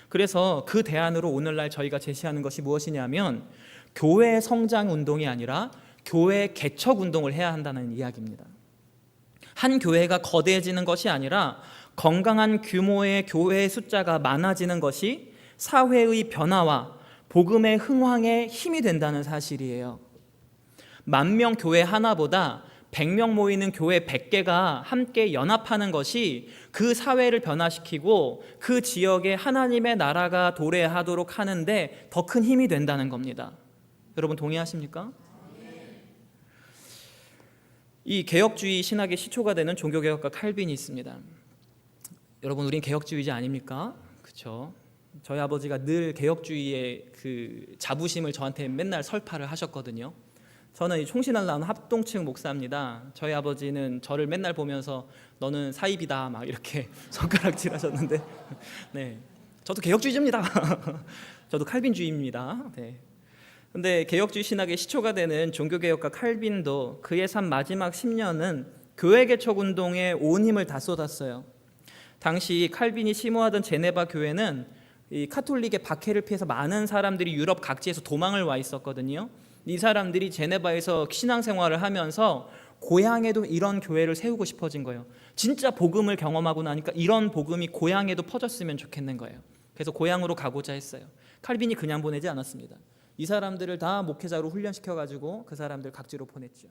그래서 그 대안으로 오늘날 저희가 제시하는 것이 무엇이냐면 교회 성장 운동이 아니라 교회 개척 운동을 해야 한다는 이야기입니다. 한 교회가 거대해지는 것이 아니라 건강한 규모의 교회의 숫자가 많아지는 것이 사회의 변화와 복음의 흥황에 힘이 된다는 사실이에요. 10,000명 교회 하나보다 100명 모이는 교회 100개가 함께 연합하는 것이 그 사회를 변화시키고 그 지역에 하나님의 나라가 도래하도록 하는데 더 큰 힘이 된다는 겁니다. 여러분 동의하십니까? 이 개혁주의 신학의 시초가 되는 종교개혁가 칼빈이 있습니다. 여러분 우린 개혁주의자 아닙니까? 그렇죠? 저희 아버지가 늘 개혁주의의 그 자부심을 저한테 맨날 설파를 하셨거든요. 저는 이 총신을 나눈 합동층 목사입니다. 저희 아버지는 저를 맨날 보면서 너는 사입이다 막 이렇게 손가락질하셨는데, 네, 저도 개혁주의자입니다. 저도 칼빈주의입니다. 네. 근데 개혁주의 신학의 시초가 되는 종교개혁가 칼빈도 그의 삶 마지막 10년은 교회 개척 운동에 온 힘을 다 쏟았어요. 당시 칼빈이 심호하던 제네바 교회는 이 카톨릭의 박해를 피해서 많은 사람들이 유럽 각지에서 도망을 와 있었거든요. 이 사람들이 제네바에서 신앙생활을 하면서 고향에도 이런 교회를 세우고 싶어진 거예요. 진짜 복음을 경험하고 나니까 이런 복음이 고향에도 퍼졌으면 좋겠는 거예요. 그래서 고향으로 가고자 했어요. 칼빈이 그냥 보내지 않았습니다. 이 사람들을 다 목회자로 훈련시켜가지고 그 사람들 각지로 보냈죠.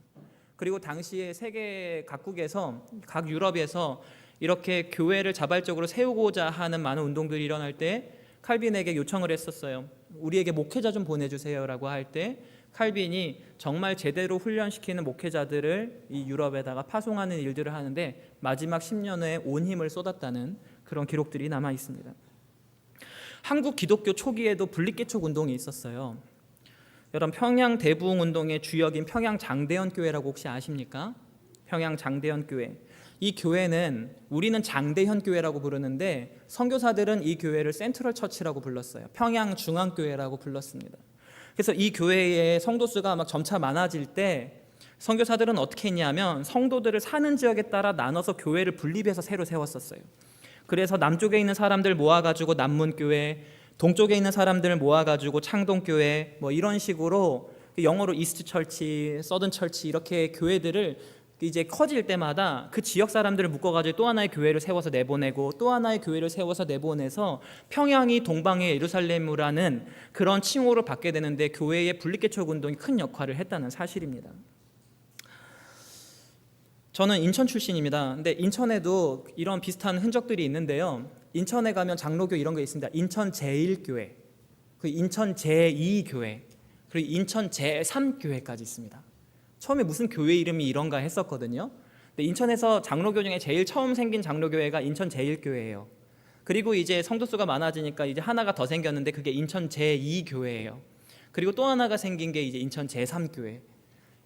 그리고 당시에 세계 각국에서 각 유럽에서 이렇게 교회를 자발적으로 세우고자 하는 많은 운동들이 일어날 때 칼빈에게 요청을 했었어요. 우리에게 목회자 좀 보내주세요라고 할 때 칼빈이 정말 제대로 훈련시키는 목회자들을 이 유럽에다가 파송하는 일들을 하는데 마지막 10년에 온 힘을 쏟았다는 그런 기록들이 남아 있습니다. 한국 기독교 초기에도 분립개척 운동이 있었어요. 여러분 평양 대부흥 운동의 주역인 평양 장대현 교회라고 혹시 아십니까? 평양 장대현 교회. 이 교회는 우리는 장대현 교회라고 부르는데 선교사들은 이 교회를 센트럴 처치라고 불렀어요. 평양 중앙교회라고 불렀습니다. 그래서 이 교회의 성도 수가 막 점차 많아질 때 선교사들은 어떻게 했냐면 성도들을 사는 지역에 따라 나눠서 교회를 분립해서 새로 세웠었어요. 그래서 남쪽에 있는 사람들 모아가지고 남문교회, 동쪽에 있는 사람들을 모아가지고 창동교회, 뭐 이런 식으로 영어로 이스트 철치, 서든 철치 이렇게 교회들을 이제 커질 때마다 그 지역 사람들을 묶어가지고 또 하나의 교회를 세워서 내보내고 또 하나의 교회를 세워서 내보내서 평양이 동방의 예루살렘이라는 그런 칭호를 받게 되는데 교회의 분립개척 운동이 큰 역할을 했다는 사실입니다. 저는 인천 출신입니다. 근데 인천에도 이런 비슷한 흔적들이 있는데요. 인천에 가면 장로교 이런 게 있습니다. 인천 제1교회, 그 인천 제2교회, 그리고 인천 제3교회까지 있습니다. 처음에 무슨 교회 이름이 이런가 했었거든요. 근데 인천에서 장로교 중에 제일 처음 생긴 장로교회가 인천 제1교회예요. 그리고 이제 성도 수가 많아지니까 이제 하나가 더 생겼는데 그게 인천 제2교회예요. 그리고 또 하나가 생긴 게 이제 인천 제3교회.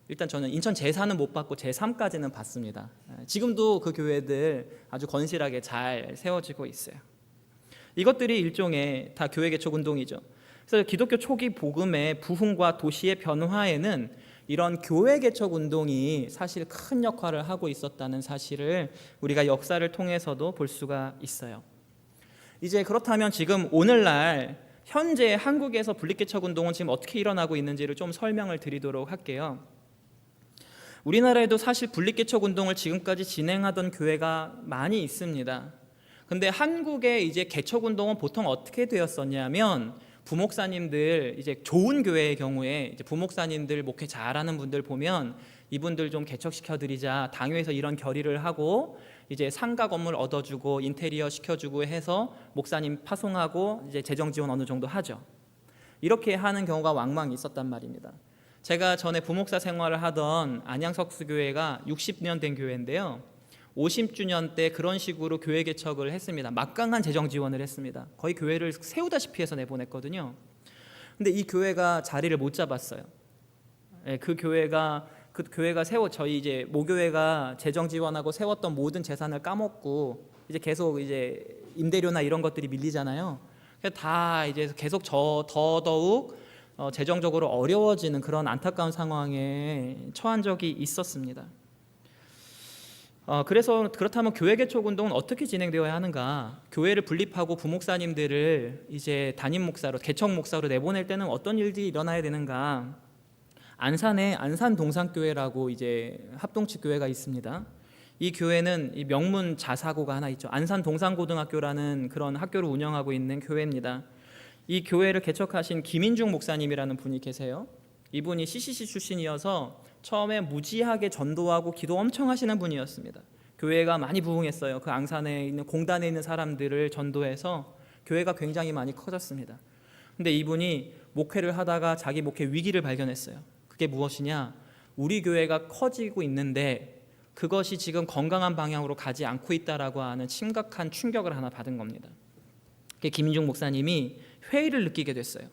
일단 저는 인천 제4는 못 봤고 제3까지는 봤습니다. 지금도 그 교회들 아주 건실하게 잘 세워지고 있어요. 이것들이 일종의 다 교회 개척 운동이죠. 그래서 기독교 초기 복음의 부흥과 도시의 변화에는 이런 교회 개척 운동이 사실 큰 역할을 하고 있었다는 사실을 우리가 역사를 통해서도 볼 수가 있어요. 이제 그렇다면 지금 오늘날 현재 한국에서 분립개척 운동은 지금 어떻게 일어나고 있는지를 좀 설명을 드리도록 할게요. 우리나라에도 사실 분립개척 운동을 지금까지 진행하던 교회가 많이 있습니다. 근데 한국의 이제 개척 운동은 보통 어떻게 되었었냐면 부목사님들 이제 좋은 교회의 경우에 이제 부목사님들 목회 잘하는 분들 보면 이분들 좀 개척시켜 드리자 당회에서 이런 결의를 하고 이제 상가 건물 얻어주고 인테리어 시켜주고 해서 목사님 파송하고 이제 재정 지원 어느 정도 하죠. 이렇게 하는 경우가 왕왕 있었단 말입니다. 제가 전에 부목사 생활을 하던 안양석수교회가 60년 된 교회인데요. 50주년 때 그런 식으로 교회 개척을 했습니다. 막강한 재정 지원을 했습니다. 거의 교회를 세우다시피 해서 내보냈거든요. 근데 이 교회가 자리를 못 잡았어요. 그 교회가 저희 이제 모교회가 재정 지원하고 세웠던 모든 재산을 까먹고 이제 계속 이제 임대료나 이런 것들이 밀리잖아요. 그래서 다 이제 계속 더더욱 재정적으로 어려워지는 그런 안타까운 상황에 처한 적이 있었습니다. 그래서 그렇다면 교회 개척 운동은 어떻게 진행되어야 하는가? 교회를 분립하고 부목사님들을 이제 담임 목사로 개척 목사로 내보낼 때는 어떤 일들이 일어나야 되는가? 안산에 안산 동산교회라고 이제 합동측 교회가 있습니다. 이 교회는 이 명문 자사고가 하나 있죠. 안산 동산고등학교라는 그런 학교를 운영하고 있는 교회입니다. 이 교회를 개척하신 김인중 목사님이라는 분이 계세요. 이분이 CCC 출신이어서 처음에 무지하게 전도하고 기도 엄청 하시는 분이었습니다. 교회가 많이 부흥했어요. 그 앙산에 있는 공단에 있는 사람들을 전도해서 교회가 굉장히 많이 커졌습니다. 근데 이분이 목회를 하다가 자기 목회 위기를 발견했어요. 그게 무엇이냐? 우리 교회가 커지고 있는데 그것이 지금 건강한 방향으로 가지 않고 있다라고 하는 심각한 충격을 하나 받은 겁니다. 그게 김인중 목사님이 회의를 느끼게 됐어요.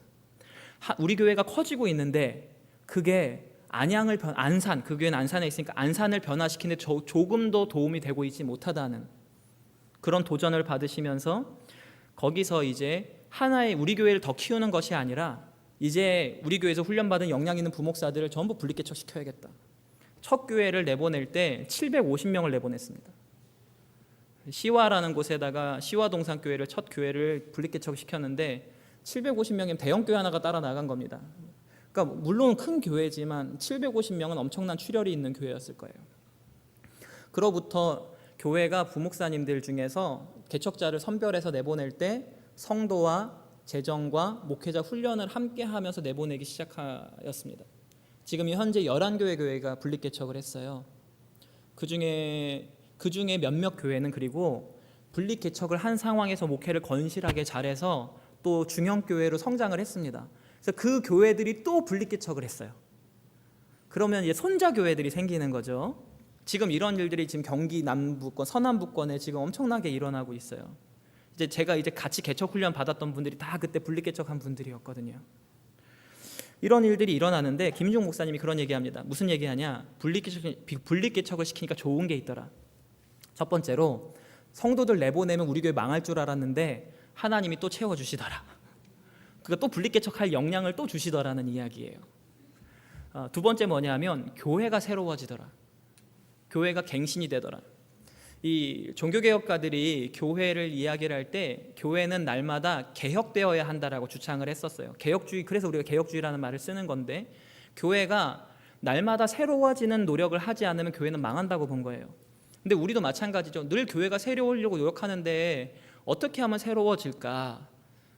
우리 교회가 커지고 있는데 그게 안산, 그 교회는 안산에 있으니까 안산을 변화시키는데 조금도 도움이 되고 있지 못하다는 그런 도전을 받으시면서 거기서 이제 하나의 우리 교회를 더 키우는 것이 아니라 이제 우리 교회에서 훈련받은 역량 있는 부목사들을 전부 분립개척 시켜야겠다. 첫 교회를 내보낼 때 750명을 내보냈습니다. 시와라는 곳에다가 시와동산교회를 첫 교회를 분립개척 시켰는데 750명이면 대형 교회 하나가 따라 나간 겁니다. 그러니까 물론 큰 교회지만 750명은 엄청난 출혈이 있는 교회였을 거예요. 그로부터 교회가 부목사님들 중에서 개척자를 선별해서 내보낼 때 성도와 재정과 목회자 훈련을 함께 하면서 내보내기 시작하였습니다. 지금 현재 11교회 교회가 분립개척을 했어요. 그중에 몇몇 교회는 그리고 분립개척을 한 상황에서 목회를 건실하게 잘해서 또 중형교회로 성장을 했습니다. 그래서 그 교회들이 또 분립개척을 했어요. 그러면 이제 손자 교회들이 생기는 거죠. 지금 이런 일들이 지금 경기 남부권, 서남부권에 지금 엄청나게 일어나고 있어요. 이제 제가 이제 같이 개척 훈련 받았던 분들이 다 그때 분립개척한 분들이었거든요. 이런 일들이 일어나는데 김인중 목사님이 그런 얘기합니다. 무슨 얘기하냐? 분립개척을 시키니까 좋은 게 있더라. 첫 번째로 성도들 내보내면 우리 교회 망할 줄 알았는데 하나님이 또 채워주시더라. 그러니까 또 분리개척할 역량을 또 주시더라는 이야기예요. 두 번째 뭐냐면 교회가 새로워지더라. 교회가 갱신이 되더라. 이 종교개혁가들이 교회를 이야기를 할 때 교회는 날마다 개혁되어야 한다라고 주창을 했었어요. 개혁주의, 그래서 우리가 개혁주의라는 말을 쓰는 건데, 교회가 날마다 새로워지는 노력을 하지 않으면 교회는 망한다고 본 거예요. 근데 우리도 마찬가지죠. 늘 교회가 새로우려고 노력하는데 어떻게 하면 새로워질까?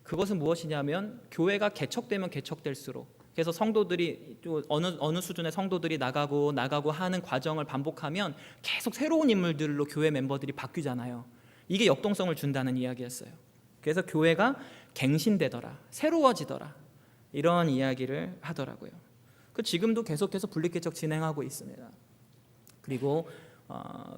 그것은 무엇이냐면 교회가 개척되면 개척될수록, 그래서 성도들이 어느 수준의 성도들이 나가고 하는 과정을 반복하면 계속 새로운 인물들로 교회 멤버들이 바뀌잖아요. 이게 역동성을 준다는 이야기였어요. 그래서 교회가 갱신되더라, 새로워지더라, 이런 이야기를 하더라고요. 지금도 계속해서 분리개척 진행하고 있습니다. 그리고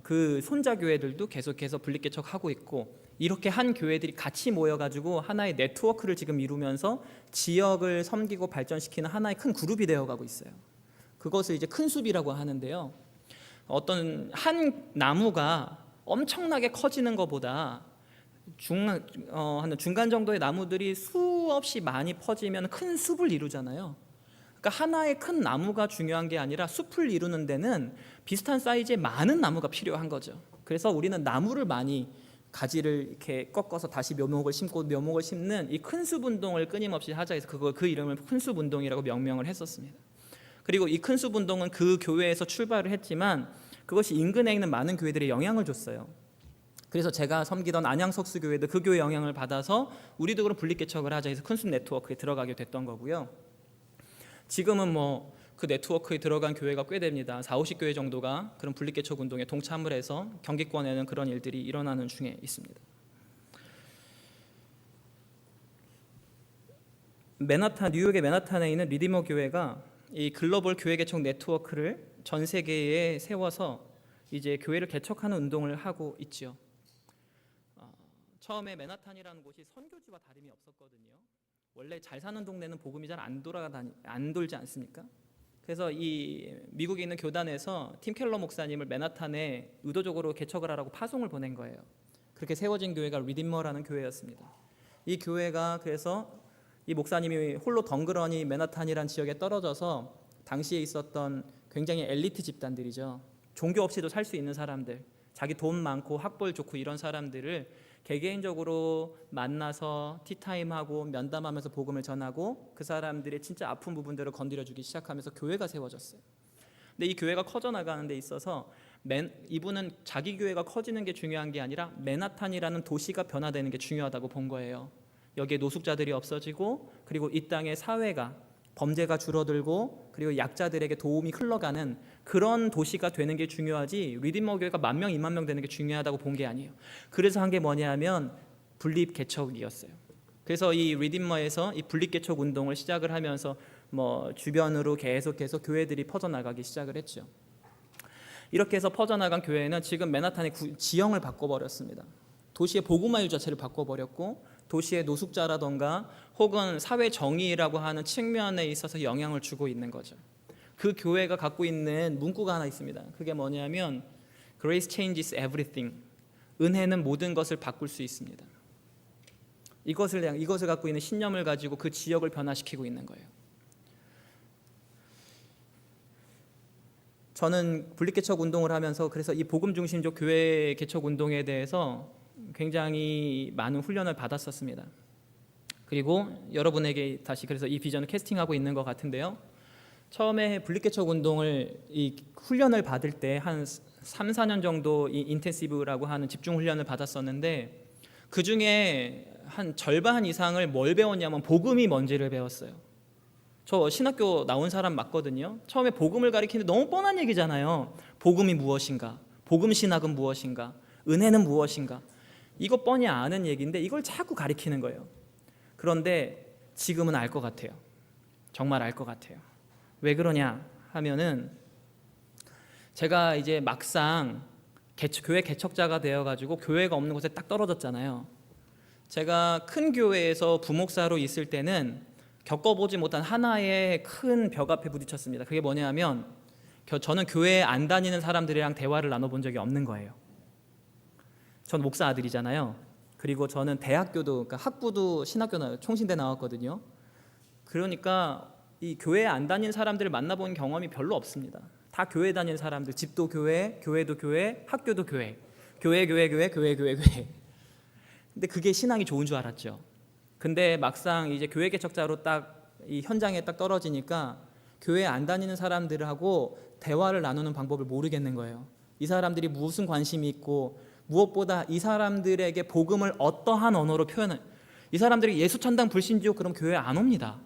그 손자 교회들도 계속해서 분리개척하고 있고, 이렇게 한 교회들이 같이 모여가지고 하나의 네트워크를 지금 이루면서 지역을 섬기고 발전시키는 하나의 큰 그룹이 되어가고 있어요. 그것을 이제 큰 숲이라고 하는데요. 어떤 한 나무가 엄청나게 커지는 것보다 한 중간 정도의 나무들이 수없이 많이 퍼지면 큰 숲을 이루잖아요. 그러니까 하나의 큰 나무가 중요한 게 아니라 숲을 이루는 데는 비슷한 사이즈의 많은 나무가 필요한 거죠. 그래서 우리는 나무를 많이, 가지를 이렇게 꺾어서 다시 묘목을 심고 묘목을 심는 이 큰 숲 운동을 끊임없이 하자 해서 그 이름을 큰 숲 운동이라고 명명을 했었습니다. 그리고 이 큰 숲 운동은 그 교회에서 출발을 했지만 그것이 인근에 있는 많은 교회들에 영향을 줬어요. 그래서 제가 섬기던 안양석수교회도 그 교회 영향을 받아서 우리도 그럼 분리개척을 하자 해서 큰 숲 네트워크에 들어가게 됐던 거고요. 지금은 그 네트워크에 들어간 교회가 꽤 됩니다. 40-50교회 정도가 그런 분리개척 운동에 동참을 해서 경기권에는 그런 일들이 일어나는 중에 있습니다. 뉴욕의 맨하탄에 있는 리디머 교회가 이 글로벌 교회 개척 네트워크를 전 세계에 세워서 이제 교회를 개척하는 운동을 하고 있죠. 처음에 맨하탄이라는 곳이 선교지와 다름이 없었거든요. 원래 잘 사는 동네는 복음이 잘 안 돌지 않습니까? 그래서 이 미국에 있는 교단에서 팀 켈러 목사님을 맨하탄에 의도적으로 개척을 하라고 파송을 보낸 거예요. 그렇게 세워진 교회가 리디머라는 교회였습니다. 이 교회가 그래서 이 목사님이 홀로 덩그러니 맨하탄이란 지역에 떨어져서 당시에 있었던 굉장히 엘리트 집단들이죠. 종교 없이도 살 수 있는 사람들, 자기 돈 많고 학벌 좋고 이런 사람들을 개개인적으로 만나서 티타임하고 면담하면서 복음을 전하고 그 사람들의 진짜 아픈 부분들을 건드려주기 시작하면서 교회가 세워졌어요. 근데 이 교회가 커져나가는 데 있어서 이분은 자기 교회가 커지는 게 중요한 게 아니라 맨하탄이라는 도시가 변화되는 게 중요하다고 본 거예요. 여기에 노숙자들이 없어지고, 그리고 이 땅의 사회가, 범죄가 줄어들고, 그리고 약자들에게 도움이 흘러가는 그런 도시가 되는 게 중요하지, 리디머 교회가 10,000명, 20,000명 되는 게 중요하다고 본 게 아니에요. 그래서 한 게 뭐냐면 분립 개척이었어요. 그래서 이 리디머에서 이 분립 개척 운동을 시작을 하면서 주변으로 계속해서 교회들이 퍼져나가기 시작을 했죠. 이렇게 해서 퍼져나간 교회는 지금 맨하탄의 지형을 바꿔버렸습니다. 도시의 복음화율 자체를 바꿔버렸고, 도시의 노숙자라던가 혹은 사회 정의라고 하는 측면에 있어서 영향을 주고 있는 거죠. 그 교회가 갖고 있는 문구가 하나 있습니다. 그게 뭐냐면 Grace changes everything. 은혜는 모든 것을 바꿀 수 있습니다. 이것을 갖고 있는 신념을 가지고 그 지역을 변화시키고 있는 거예요. 저는 분립개척 운동을 하면서 그래서 이 복음 중심적 교회 개척 운동에 대해서 굉장히 많은 훈련을 받았었습니다. 그리고 여러분에게 다시 그래서 이 비전을 캐스팅하고 있는 것 같은데요. 처음에 분립개척 운동을 이 훈련을 받을 때 한 3-4년 정도 이 인텐시브라고 하는 집중 훈련을 받았었는데, 그 중에 한 절반 이상을 뭘 배웠냐면 복음이 뭔지를 배웠어요. 저 신학교 나온 사람 맞거든요. 처음에 복음을 가리키는데 너무 뻔한 얘기잖아요. 복음이 무엇인가? 복음 신학은 무엇인가? 은혜는 무엇인가? 이거 뻔히 아는 얘기인데 이걸 자꾸 가리키는 거예요. 그런데 지금은 알 것 같아요. 정말 알 것 같아요. 왜 그러냐 하면은, 제가 이제 막상 교회 개척자가 되어가지고 교회가 없는 곳에 딱 떨어졌잖아요. 제가 큰 교회에서 부목사로 있을 때는 겪어보지 못한 하나의 큰 벽 앞에 부딪혔습니다. 그게 뭐냐면 저는 교회에 안 다니는 사람들이랑 대화를 나눠본 적이 없는 거예요. 전 목사 아들이잖아요. 그리고 저는 대학교도, 그러니까 학부도 신학교 총신대 나왔거든요. 그러니까 이 교회 안 다니는 사람들을 만나본 경험이 별로 없습니다. 다 교회 다니는 사람들, 집도 교회, 교회도 교회, 학교도 교회, 교회. 근데 그게 신앙이 좋은 줄 알았죠. 근데 막상 이제 교회 개척자로 딱 이 현장에 딱 떨어지니까 교회 안 다니는 사람들하고 대화를 나누는 방법을 모르겠는 거예요. 이 사람들이 무슨 관심이 있고, 무엇보다 이 사람들에게 복음을 어떠한 언어로 표현해. 이 사람들이 예수 천당 불신지요 그럼 교회 안 옵니다.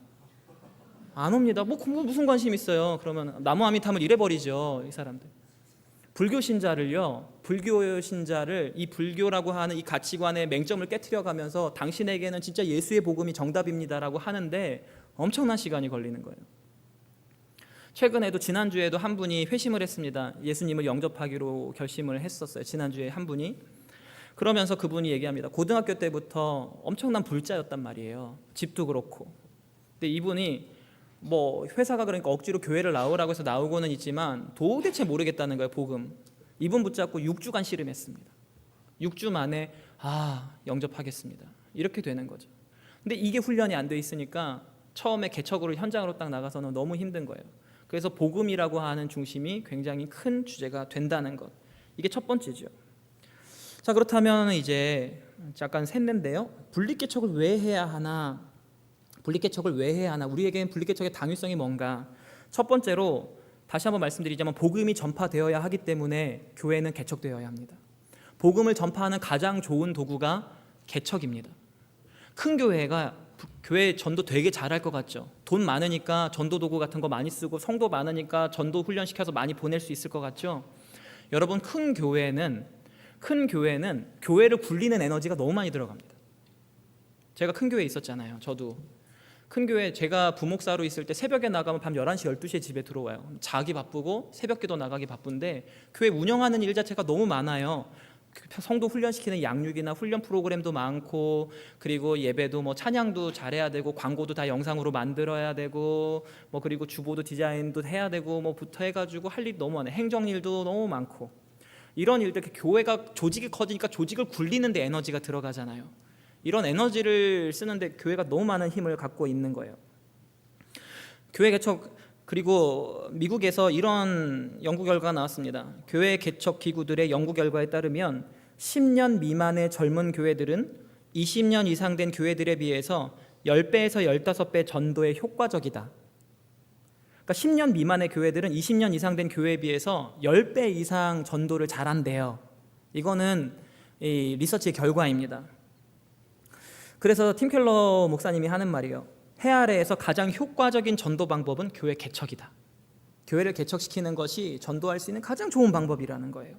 안 옵니다. 뭐 무슨 관심 있어요. 그러면 나무 아미탐을 이래버리죠, 이 사람들. 불교 신자를 이 불교라고 하는 이 가치관의 맹점을 깨트려가면서 당신에게는 진짜 예수의 복음이 정답입니다라고 하는데 엄청난 시간이 걸리는 거예요. 최근에도 지난주에도 한 분이 회심을 했습니다. 예수님을 영접하기로 결심을 했었어요. 지난주에 한 분이. 그러면서 그분이 얘기합니다. 고등학교 때부터 엄청난 불자였단 말이에요. 집도 그렇고. 근데 이분이 뭐 회사가 그러니까 억지로 교회를 나오라고 해서 나오고는 있지만 도대체 모르겠다는 거예요. 복음. 이분 붙잡고 6주간 씨름했습니다. 6주 만에 영접하겠습니다. 이렇게 되는 거죠. 근데 이게 훈련이 안 돼 있으니까 처음에 개척으로 현장으로 딱 나가서는 너무 힘든 거예요. 그래서 복음이라고 하는 중심이 굉장히 큰 주제가 된다는 것. 이게 첫 번째죠. 자, 그렇다면 이제 잠깐 샜는데요. 분립개척을 왜 해야 하나? 우리에게는 분립개척의 당위성이 뭔가? 첫 번째로 다시 한번 말씀드리자면 복음이 전파되어야 하기 때문에 교회는 개척되어야 합니다. 복음을 전파하는 가장 좋은 도구가 개척입니다. 큰 교회가 교회 전도 되게 잘할 것 같죠. 돈 많으니까 전도 도구 같은 거 많이 쓰고 성도 많으니까 전도 훈련시켜서 많이 보낼 수 있을 것 같죠. 여러분, 큰 교회는 교회를 굴리는 에너지가 너무 많이 들어갑니다. 제가 큰 교회에 있었잖아요. 저도 큰 교회, 제가 부목사로 있을 때 새벽에 나가면 밤 11시, 12시에 집에 들어와요. 자기 바쁘고 새벽기도 나가기 바쁜데 교회 운영하는 일 자체가 너무 많아요. 성도 훈련시키는 양육이나 훈련 프로그램도 많고, 그리고 예배도 뭐 찬양도 잘해야 되고, 광고도 다 영상으로 만들어야 되고, 뭐 그리고 주보도 디자인도 해야 되고, 뭐부터 해가지고 할 일 너무 많아요. 행정일도 너무 많고. 이런 일들, 교회가 조직이 커지니까 조직을 굴리는 데 에너지가 들어가잖아요. 이런 에너지를 쓰는데 교회가 너무 많은 힘을 갖고 있는 거예요. 교회 개척, 그리고 미국에서 이런 연구 결과가 나왔습니다. 교회 개척 기구들의 연구 결과에 따르면 10년 미만의 젊은 교회들은 20년 이상 된 교회들에 비해서 10배에서 15배 전도에 효과적이다. 그러니까 10년 미만의 교회들은 20년 이상 된 교회에 비해서 10배 이상 전도를 잘한대요. 이거는 이 리서치의 결과입니다. 그래서 팀 켈러 목사님이 하는 말이에요. 해 아래에서 가장 효과적인 전도 방법은 교회 개척이다. 교회를 개척시키는 것이 전도할 수 있는 가장 좋은 방법이라는 거예요.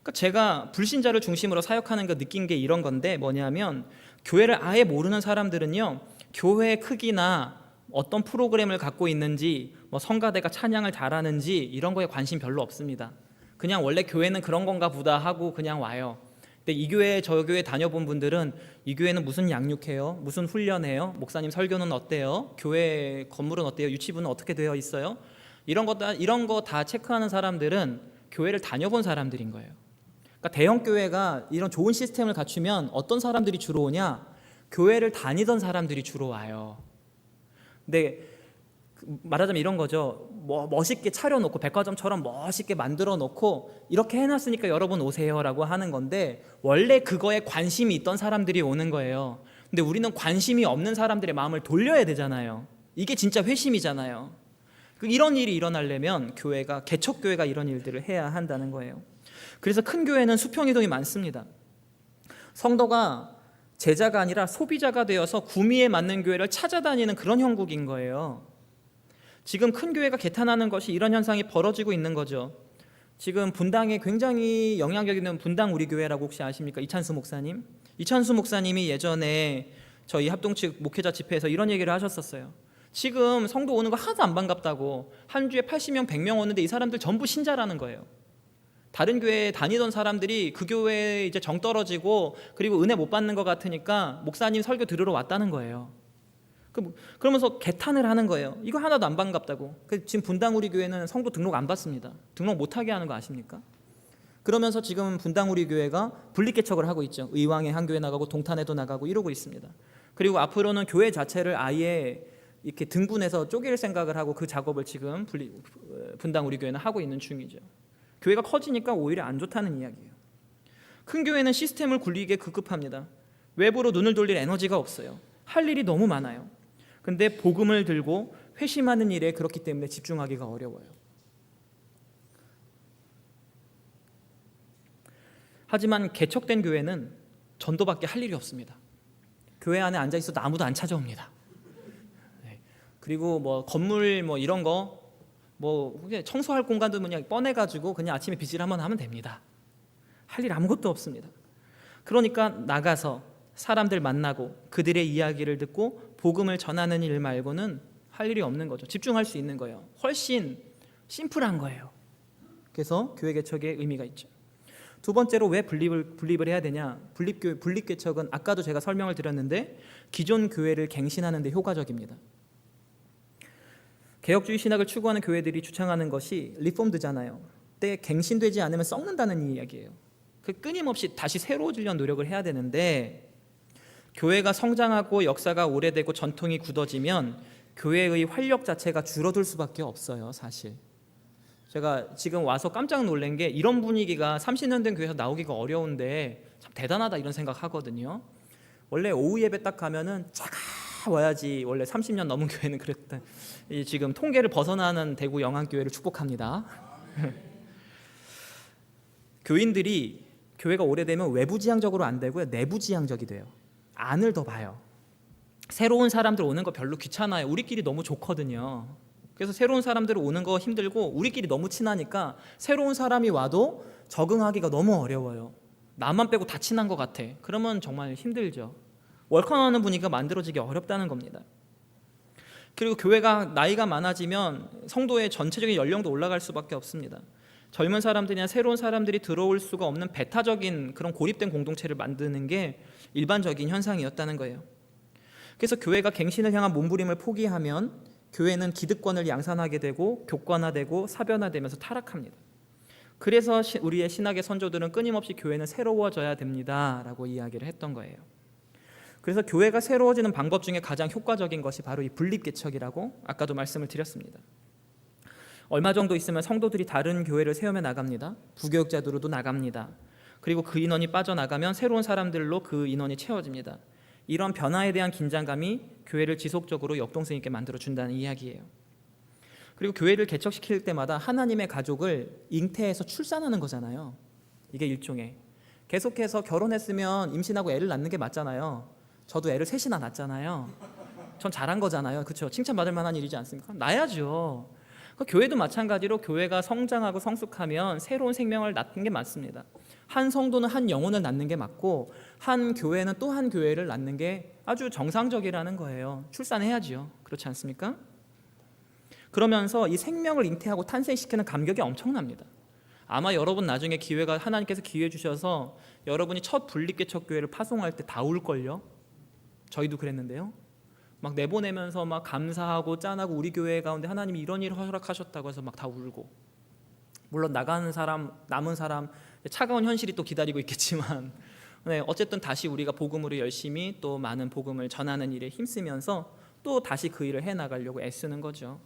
그러니까 제가 불신자를 중심으로 사역하는 거 느낀 게 이런 건데, 뭐냐면 교회를 아예 모르는 사람들은요, 교회 크기나 어떤 프로그램을 갖고 있는지, 뭐 성가대가 찬양을 잘하는지 이런 거에 관심 별로 없습니다. 그냥 원래 교회는 그런 건가 보다 하고 그냥 와요. 근데 이 교회 저 교회 다녀본 분들은 이 교회는 무슨 양육해요? 무슨 훈련해요? 목사님 설교는 어때요? 교회 건물은 어때요? 유치부는 어떻게 되어 있어요? 이런 거 다 체크하는 사람들은 교회를 다녀본 사람들인 거예요. 그러니까 대형 교회가 이런 좋은 시스템을 갖추면 어떤 사람들이 주로 오냐? 교회를 다니던 사람들이 주로 와요. 근데 말하자면 이런 거죠. 뭐 멋있게 차려놓고 백화점처럼 멋있게 만들어 놓고 이렇게 해놨으니까 여러분 오세요라고 하는 건데, 원래 그거에 관심이 있던 사람들이 오는 거예요. 근데 우리는 관심이 없는 사람들의 마음을 돌려야 되잖아요. 이게 진짜 회심이잖아요. 이런 일이 일어나려면 개척교회가 이런 일들을 해야 한다는 거예요. 그래서 큰 교회는 수평이동이 많습니다. 성도가 제자가 아니라 소비자가 되어서 구미에 맞는 교회를 찾아다니는 그런 형국인 거예요. 지금 큰 교회가 개탄하는 것이 이런 현상이 벌어지고 있는 거죠. 지금 분당에 굉장히 영향력 있는 분당 우리 교회라고 혹시 아십니까? 이찬수 목사님. 이찬수 목사님이 예전에 저희 합동 측 목회자 집회에서 이런 얘기를 하셨었어요. 지금 성도 오는 거 하나도 안 반갑다고. 한 주에 80명, 100명 오는데 이 사람들 전부 신자라는 거예요. 다른 교회에 다니던 사람들이 그 교회에 이제 정 떨어지고 그리고 은혜 못 받는 것 같으니까 목사님 설교 들으러 왔다는 거예요. 그러면서 개탄을 하는 거예요. 이거 하나도 안 반갑다고. 지금 분당 우리 교회는 성도 등록 안 받습니다. 등록 못하게 하는 거 아십니까? 그러면서 지금 분당 우리 교회가 분립개척을 하고 있죠. 의왕에 한 교회 나가고 동탄에도 나가고 이러고 있습니다. 그리고 앞으로는 교회 자체를 아예 이렇게 등분해서 쪼갤 생각을 하고 그 작업을 지금 분당 우리 교회는 하고 있는 중이죠. 교회가 커지니까 오히려 안 좋다는 이야기예요. 큰 교회는 시스템을 굴리기에 급급합니다. 외부로 눈을 돌릴 에너지가 없어요. 할 일이 너무 많아요. 근데 복음을 들고 회심하는 일에 그렇기 때문에 집중하기가 어려워요. 하지만 개척된 교회는 전도밖에 할 일이 없습니다. 교회 안에 앉아 있어도 아무도 안 찾아옵니다. 그리고 뭐 건물 뭐 이런 거 뭐 청소할 공간도 그냥 뻔해가지고 그냥 아침에 빗질 한번 하면 됩니다. 할 일 아무것도 없습니다. 그러니까 나가서 사람들 만나고 그들의 이야기를 듣고 복음을 전하는 일 말고는 할 일이 없는 거죠. 집중할 수 있는 거예요. 훨씬 심플한 거예요. 그래서 교회 개척의 의미가 있죠. 두 번째로 왜 분립을 해야 되냐? 분립 개척은 아까도 제가 설명을 드렸는데 기존 교회를 갱신하는 데 효과적입니다. 개혁주의 신학을 추구하는 교회들이 주창하는 것이 리폼드잖아요. 때 갱신되지 않으면 썩는다는 이야기예요. 그 끊임없이 다시 새로워지려는 노력을 해야 되는데 교회가 성장하고 역사가 오래되고 전통이 굳어지면 교회의 활력 자체가 줄어들 수밖에 없어요. 사실 제가 지금 와서 깜짝 놀란 게 이런 분위기가 30년 된 교회에서 나오기가 어려운데 참 대단하다 이런 생각 하거든요. 원래 오후 예배 딱 가면은 와야지. 원래 30년 넘은 교회는 그랬다. 지금 통계를 벗어나는 대구 영안교회를 축복합니다. 교인들이 교회가 오래되면 외부지향적으로 안 되고요, 내부지향적이 돼요. 안을 더 봐요. 새로운 사람들 오는 거 별로 귀찮아요. 우리끼리 너무 좋거든요. 그래서 새로운 사람들 오는 거 힘들고 우리끼리 너무 친하니까 새로운 사람이 와도 적응하기가 너무 어려워요. 나만 빼고 다 친한 것 같아. 그러면 정말 힘들죠. 월컨하는 분위기가 만들어지기 어렵다는 겁니다. 그리고 교회가 나이가 많아지면 성도의 전체적인 연령도 올라갈 수밖에 없습니다. 젊은 사람들이나 새로운 사람들이 들어올 수가 없는 배타적인 그런 고립된 공동체를 만드는 게 일반적인 현상이었다는 거예요. 그래서 교회가 갱신을 향한 몸부림을 포기하면 교회는 기득권을 양산하게 되고 교권화되고 사변화되면서 타락합니다. 그래서 우리의 신학의 선조들은 끊임없이 교회는 새로워져야 됩니다라고 이야기를 했던 거예요. 그래서 교회가 새로워지는 방법 중에 가장 효과적인 것이 바로 이 분립개척이라고 아까도 말씀을 드렸습니다. 얼마 정도 있으면 성도들이 다른 교회를 세우며 나갑니다. 부교육자들도 나갑니다. 그리고 그 인원이 빠져나가면 새로운 사람들로 그 인원이 채워집니다. 이런 변화에 대한 긴장감이 교회를 지속적으로 역동성 있게 만들어준다는 이야기예요. 그리고 교회를 개척시킬 때마다 하나님의 가족을 잉태해서 출산하는 거잖아요. 이게 일종의 계속해서 결혼했으면 임신하고 애를 낳는 게 맞잖아요. 저도 애를 셋이나 낳았잖아요. 전 잘한 거잖아요. 그렇죠? 칭찬받을 만한 일이지 않습니까? 낳아야죠. 교회도 마찬가지로 교회가 성장하고 성숙하면 새로운 생명을 낳는 게 맞습니다. 한 성도는 한 영혼을 낳는 게 맞고 한 교회는 또 한 교회를 낳는 게 아주 정상적이라는 거예요. 출산해야죠. 그렇지 않습니까? 그러면서 이 생명을 잉태하고 탄생시키는 감격이 엄청납니다. 아마 여러분 나중에 기회가 하나님께서 기회 주셔서 여러분이 첫 분립개척 교회를 파송할 때 다 울걸요. 저희도 그랬는데요. 막 내보내면서 막 감사하고 짠하고 우리 교회 가운데 하나님이 이런 일을 허락하셨다고 해서 막 다 울고, 물론 나가는 사람 남은 사람 차가운 현실이 또 기다리고 있겠지만 네, 어쨌든 다시 우리가 복음으로 열심히 또 많은 복음을 전하는 일에 힘쓰면서 또 다시 그 일을 해나가려고 애쓰는 거죠.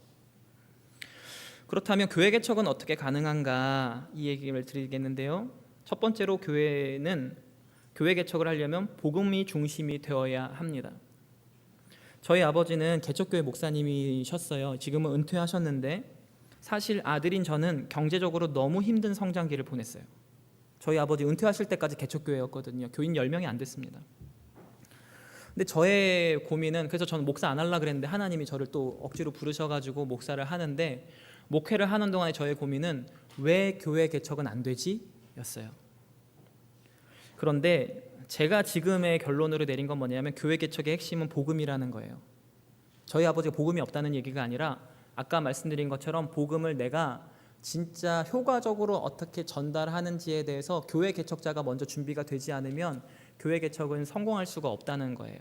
그렇다면 교회 개척은 어떻게 가능한가 이 얘기를 드리겠는데요. 첫 번째로 교회 개척을 하려면 복음이 중심이 되어야 합니다. 저희 아버지는 개척교회 목사님이셨어요. 지금은 은퇴하셨는데 사실 아들인 저는 경제적으로 너무 힘든 성장기를 보냈어요. 저희 아버지 은퇴하실 때까지 개척교회였거든요. 교인 10명이 안 됐습니다. 근데 저의 고민은, 그래서 저는 목사 안 하려고 그랬는데 하나님이 저를 또 억지로 부르셔가지고 목사를 하는데, 목회를 하는 동안에 저의 고민은 왜 교회 개척은 안 되지? 였어요. 그런데 제가 지금의 결론으로 내린 건 뭐냐면 교회 개척의 핵심은 복음이라는 거예요. 저희 아버지가 복음이 없다는 얘기가 아니라 아까 말씀드린 것처럼 복음을 내가 진짜 효과적으로 어떻게 전달하는지에 대해서 교회 개척자가 먼저 준비가 되지 않으면 교회 개척은 성공할 수가 없다는 거예요.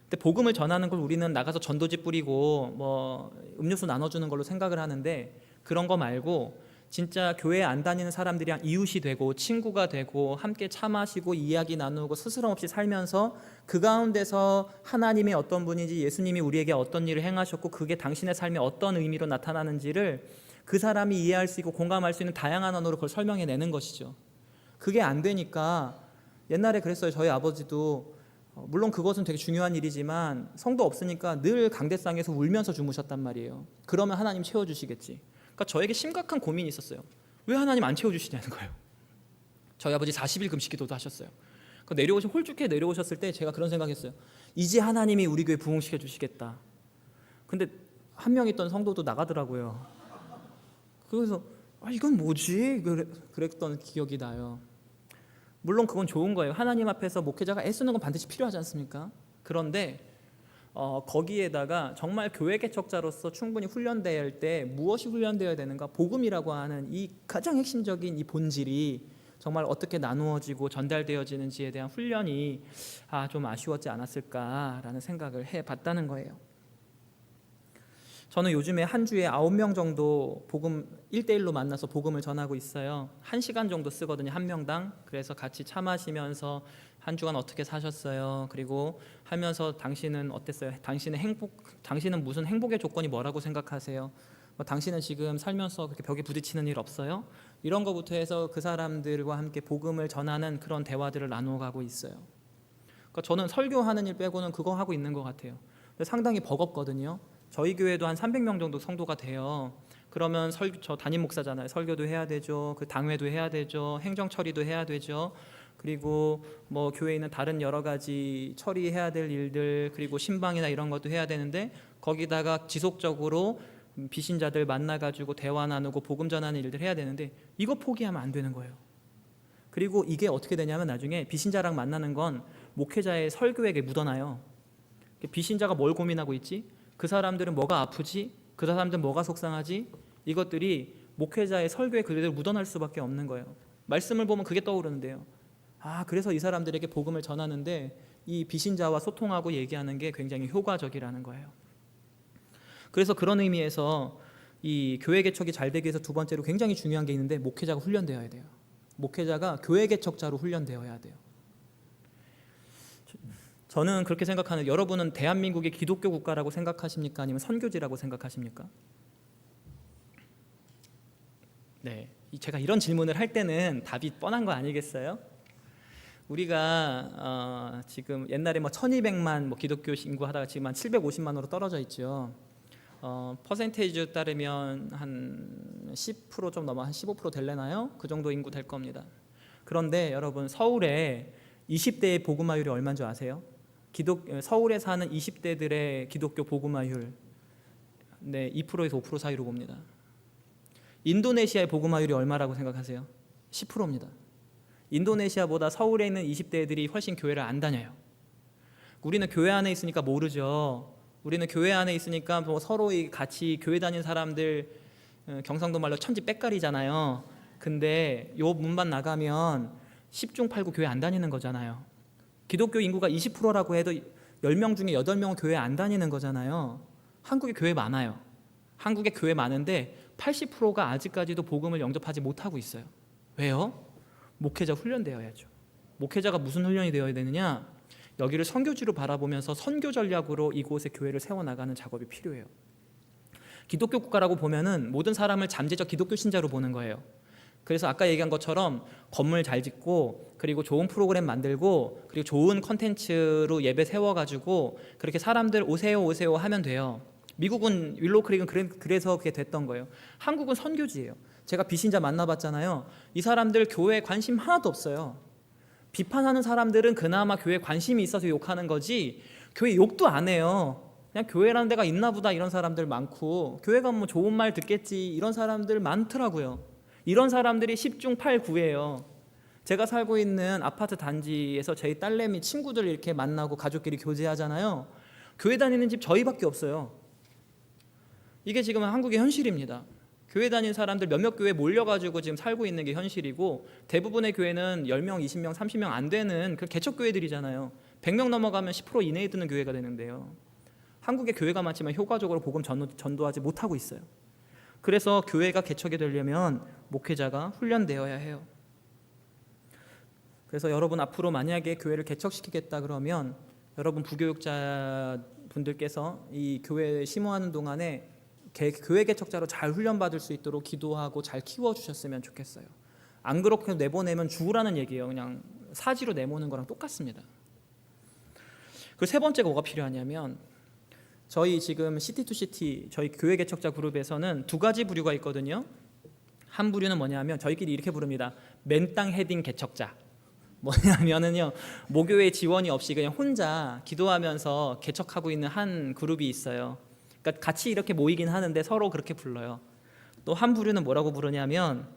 근데 복음을 전하는 걸 우리는 나가서 전도지 뿌리고 뭐 음료수 나눠주는 걸로 생각을 하는데, 그런 거 말고 진짜 교회 안 다니는 사람들이랑 이웃이 되고 친구가 되고 함께 차 마시고 이야기 나누고 스스럼 없이 살면서 그 가운데서 하나님이 어떤 분인지 예수님이 우리에게 어떤 일을 행하셨고 그게 당신의 삶에 어떤 의미로 나타나는지를 그 사람이 이해할 수 있고 공감할 수 있는 다양한 언어로 그걸 설명해내는 것이죠. 그게 안 되니까 옛날에 그랬어요. 저희 아버지도 물론 그것은 되게 중요한 일이지만 성도 없으니까 늘 강대상에서 울면서 주무셨단 말이에요. 그러면 하나님 채워주시겠지. 그러니까 저에게 심각한 고민이 있었어요. 왜 하나님 안 채워주시냐는 거예요. 저희 아버지 40일 금식 기도도 하셨어요. 홀쭉해 내려오셨을 때 제가 그런 생각했어요. 이제 하나님이 우리 교회 부흥시켜 주시겠다. 근데 한 명 있던 성도도 나가더라고요. 그래서 이건 뭐지? 그랬던 기억이 나요. 물론 그건 좋은 거예요. 하나님 앞에서 목회자가 애쓰는 건 반드시 필요하지 않습니까? 그런데 거기에다가 정말 교회 개척자로서 충분히 훈련되어야 할 때 무엇이 훈련되어야 되는가? 복음이라고 하는 이 가장 핵심적인 이 본질이 정말 어떻게 나누어지고 전달되어지는지에 대한 훈련이 좀 아쉬웠지 않았을까라는 생각을 해봤다는 거예요. 저는 요즘에 한 주에 9명 정도 복음 1대1로 만나서 복음을 전하고 있어요. 1시간 정도 쓰거든요, 한 명당. 그래서 같이 차 마시면서 한 주간 어떻게 사셨어요? 그리고 하면서 당신은 어땠어요? 당신은 무슨 행복의 조건이 뭐라고 생각하세요? 당신은 지금 살면서 그렇게 벽에 부딪히는 일 없어요? 이런 거부터 해서 그 사람들과 함께 복음을 전하는 그런 대화들을 나눠가고 있어요. 그러니까 저는 설교하는 일 빼고는 그거 하고 있는 것 같아요. 근데 상당히 버겁거든요. 저희 교회도 한 300명 정도 성도가 돼요. 그러면 저 담임 목사잖아요. 설교도 해야 되죠. 그 당회도 해야 되죠. 행정 처리도 해야 되죠. 그리고 뭐 교회에 있는 다른 여러 가지 처리해야 될 일들, 그리고 신방이나 이런 것도 해야 되는데 거기다가 지속적으로 비신자들 만나가지고 대화 나누고 복음 전하는 일들 해야 되는데 이거 포기하면 안 되는 거예요. 그리고 이게 어떻게 되냐면 나중에 비신자랑 만나는 건 목회자의 설교에게 묻어나요. 비신자가 뭘 고민하고 있지? 그 사람들은 뭐가 아프지? 그 사람들은 뭐가 속상하지? 이것들이 목회자의 설교에 그대로 묻어날 수밖에 없는 거예요. 말씀을 보면 그게 떠오르는데요. 그래서 이 사람들에게 복음을 전하는데 이 비신자와 소통하고 얘기하는 게 굉장히 효과적이라는 거예요. 그래서 그런 의미에서 이 교회 개척이 잘 되기 위해서 두 번째로 굉장히 중요한 게 있는데 목회자가 훈련되어야 돼요. 목회자가 교회 개척자로 훈련되어야 돼요. 저는 그렇게 생각하는, 여러분은 대한민국이 기독교 국가라고 생각하십니까? 아니면 선교지라고 생각하십니까? 네, 제가 이런 질문을 할 때는 답이 뻔한 거 아니겠어요? 우리가 지금 옛날에 1200만 기독교 인구 하다가 지금 한 750만으로 떨어져 있죠. 퍼센테이지 따르면 한 10% 좀 넘어 한 15% 될래나요? 그 정도 인구 될 겁니다. 그런데 여러분, 서울에 20대의 복음화율이 얼마인 줄 아세요? 서울에 사는 20대들의 기독교 복음화율 2%에서 5% 사이로 봅니다. 인도네시아의 복음화율이 얼마라고 생각하세요? 10%입니다. 인도네시아보다 서울에 있는 20대들이 훨씬 교회를 안 다녀요. 우리는 교회 안에 있으니까 모르죠. 우리는 교회 안에 있으니까 서로 같이 교회 다니는 사람들, 경상도 말로 천지 빽가리잖아요. 근데 요 문만 나가면 10중 8구 교회 안 다니는 거잖아요. 기독교 인구가 20%라고 해도 10명 중에 8명은 교회 안 다니는 거잖아요. 한국에 교회 많아요. 한국에 교회 많은데 80%가 아직까지도 복음을 영접하지 못하고 있어요. 왜요? 목회자 훈련되어야죠. 목회자가 무슨 훈련이 되어야 되느냐? 여기를 선교지로 바라보면서 선교 전략으로 이곳에 교회를 세워나가는 작업이 필요해요. 기독교 국가라고 보면은 모든 사람을 잠재적 기독교 신자로 보는 거예요. 그래서 아까 얘기한 것처럼 건물 잘 짓고, 그리고 좋은 프로그램 만들고, 그리고 좋은 컨텐츠로 예배 세워가지고 그렇게 사람들 오세요 하면 돼요. 미국은 윌로우크릭은 그래서 그게 됐던 거예요. 한국은 선교지예요. 제가 비신자 만나봤잖아요. 이 사람들 교회에 관심 하나도 없어요. 비판하는 사람들은 그나마 교회에 관심이 있어서 욕하는 거지 교회 욕도 안 해요. 그냥 교회라는 데가 있나 보다 이런 사람들 많고, 교회 가면 좋은 말 듣겠지 이런 사람들 많더라고요. 이런 사람들이 10중 8구예요. 제가 살고 있는 아파트 단지에서 저희 딸내미 친구들 이렇게 만나고 가족끼리 교제하잖아요. 교회 다니는 집 저희밖에 없어요. 이게 지금 한국의 현실입니다. 교회 다니는 사람들 몇몇 교회에 몰려가지고 지금 살고 있는 게 현실이고, 대부분의 교회는 10명, 20명, 30명 안 되는 그 개척교회들이잖아요. 100명 넘어가면 10% 이내에 드는 교회가 되는데요. 한국에 교회가 많지만 효과적으로 복음 전도하지 못하고 있어요. 그래서 교회가 개척이 되려면 목회자가 훈련되어야 해요. 그래서 여러분 앞으로 만약에 교회를 개척시키겠다 그러면 여러분 부교육자 분들께서 이 교회에 심호하는 동안에 교회 개척자로 잘 훈련받을 수 있도록 기도하고 잘 키워주셨으면 좋겠어요. 안 그렇게 내보내면 죽으라는 얘기예요. 그냥 사지로 내모는 거랑 똑같습니다. 그 세 번째가 뭐가 필요하냐면 저희 지금 시티2시티 저희 교회 개척자 그룹에서는 두 가지 부류가 있거든요. 한 부류는 뭐냐면 저희끼리 이렇게 부릅니다. 맨땅 헤딩 개척자. 뭐냐면은요, 모교회 지원이 없이 그냥 혼자 기도하면서 개척하고 있는 한 그룹이 있어요. 그러니까 같이 이렇게 모이긴 하는데 서로 그렇게 불러요. 또 한 부류는 뭐라고 부르냐면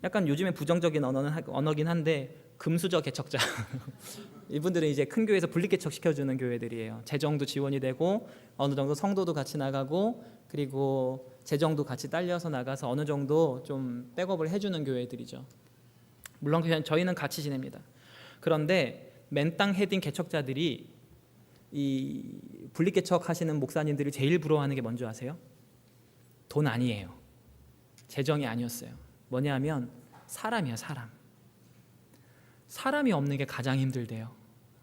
약간 요즘에 부정적인 언어긴 한데 금수저 개척자. 이분들은 이제 큰 교회에서 분리 개척 시켜주는 교회들이에요. 재정도 지원이 되고 어느 정도 성도도 같이 나가고 그리고 재정도 같이 딸려서 나가서 어느 정도 좀 백업을 해주는 교회들이죠. 물론 저희는 같이 지냅니다. 그런데 맨땅 헤딩 개척자들이 이 분리 개척 하시는 목사님들이 제일 부러워하는 게 뭔지 아세요? 돈 아니에요. 재정이 아니었어요. 뭐냐면 사람이야, 사람. 사람이 없는 게 가장 힘들대요.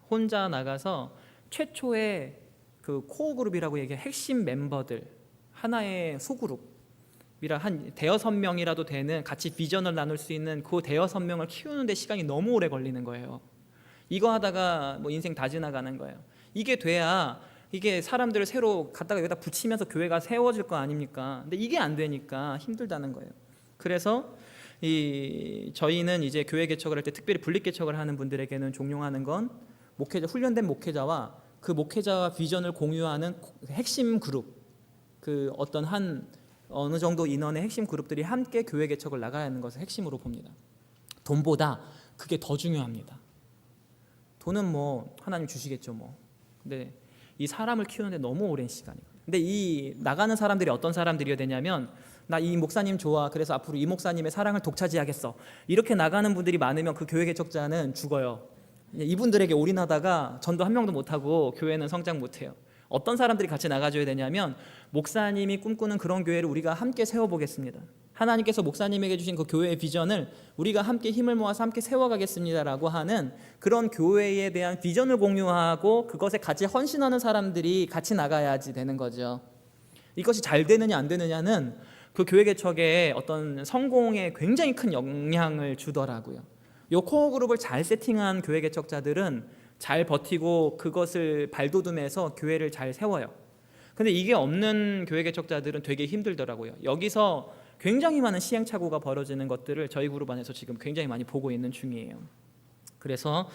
혼자 나가서 최초의 그 코어 그룹이라고 얘기해 핵심 멤버들 하나의 소그룹이라 한 대여섯 명이라도 되는 같이 비전을 나눌 수 있는 그 대여섯 명을 키우는데 시간이 너무 오래 걸리는 거예요. 이거 하다가 뭐 인생 다 지나가는 거예요. 이게 돼야 이게 사람들을 새로 갖다가 여기다 붙이면서 교회가 세워질 거 아닙니까? 근데 이게 안 되니까 힘들다는 거예요. 그래서 저희는 이제 교회 개척을 할 때 특별히 분리 개척을 하는 분들에게는 종용하는 건 목회자, 훈련된 목회자와 그 목회자와 비전을 공유하는 핵심 그룹, 그 어떤 어느 정도 인원의 핵심 그룹들이 함께 교회 개척을 나가야 하는 것을 핵심으로 봅니다. 돈보다 그게 더 중요합니다. 돈은 뭐 하나님 주시겠죠 뭐. 근데 이 사람을 키우는데 너무 오랜 시간이에요. 근데 이 나가는 사람들이 어떤 사람들이어야 되냐면 나 이 목사님 좋아. 그래서 앞으로 이 목사님의 사랑을 독차지하겠어. 이렇게 나가는 분들이 많으면 그 교회 개척자는 죽어요. 이분들에게 올인하다가 전도 한 명도 못하고 교회는 성장 못해요. 어떤 사람들이 같이 나가줘야 되냐면 목사님이 꿈꾸는 그런 교회를 우리가 함께 세워보겠습니다. 하나님께서 목사님에게 주신 그 교회의 비전을 우리가 함께 힘을 모아서 함께 세워가겠습니다라고 하는 그런 교회에 대한 비전을 공유하고 그것에 같이 헌신하는 사람들이 같이 나가야지 되는 거죠. 이것이 잘 되느냐 안 되느냐는 그 교회 개척의 어떤 성공에 굉장히 큰 영향을 주더라고요. 이 코어 그룹을 잘 세팅한 교회 개척자들은 잘 버티고 그것을 발돋움해서 교회를 잘 세워요. 근데 이게 없는 교회 개척자들은 되게 힘들더라고요. 여기서 굉장히 많은 시행착오가 벌어지는 것들을 저희 그룹 안에서 지금 굉장히 많이 보고 있는 중이에요. 그래서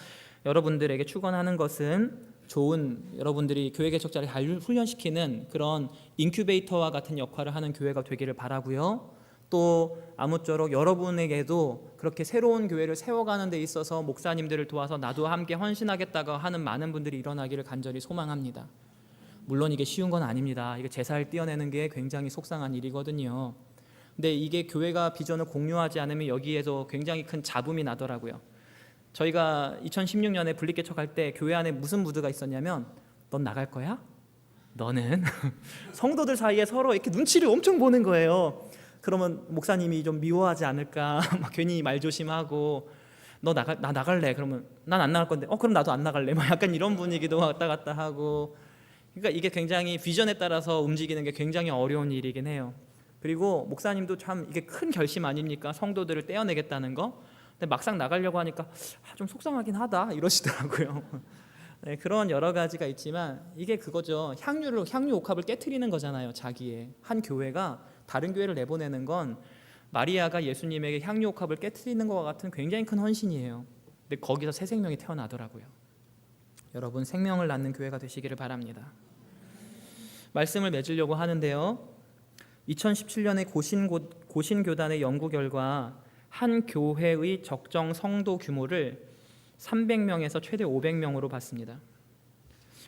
여러분들에게 축원하는 것은 좋은 여러분들이 교회 개척자를 잘 훈련시키는 그런 인큐베이터와 같은 역할을 하는 교회가 되기를 바라고요. 또 아무쪼록 여러분에게도 그렇게 새로운 교회를 세워가는 데 있어서 목사님들을 도와서 나도 함께 헌신하겠다고 하는 많은 분들이 일어나기를 간절히 소망합니다. 물론 이게 쉬운 건 아닙니다. 이게 제사를 떼어내는 게 굉장히 속상한 일이거든요. 근데 이게 교회가 비전을 공유하지 않으면 여기에서 굉장히 큰 잡음이 나더라고요. 저희가 2016년에 분리개척할 때 교회 안에 무슨 무드가 있었냐면 넌 나갈 거야? 너는? 성도들 사이에 서로 이렇게 눈치를 엄청 보는 거예요. 그러면 목사님이 좀 미워하지 않을까 막 괜히 말조심하고 나 나갈래? 그러면 난 안 나갈 건데 그럼 나도 안 나갈래? 막 약간 이런 분위기도 왔다 갔다 하고 그러니까 이게 굉장히 비전에 따라서 움직이는 게 굉장히 어려운 일이긴 해요. 그리고 목사님도 참 이게 큰 결심 아닙니까? 성도들을 떼어내겠다는 거. 근데 막상 나가려고 하니까 좀 속상하긴 하다 이러시더라고요. 네, 그런 여러 가지가 있지만 이게 그거죠. 향유 옥합을 깨트리는 거잖아요. 자기의 한 교회가 다른 교회를 내보내는 건 마리아가 예수님에게 향유 옥합을 깨트리는 것과 같은 굉장히 큰 헌신이에요. 근데 거기서 새 생명이 태어나더라고요. 여러분 생명을 낳는 교회가 되시기를 바랍니다. 말씀을 맺으려고 하는데요. 2017년에 고신교단의 연구 결과 한 교회의 적정 성도 규모를 300명에서 최대 500명으로 봤습니다.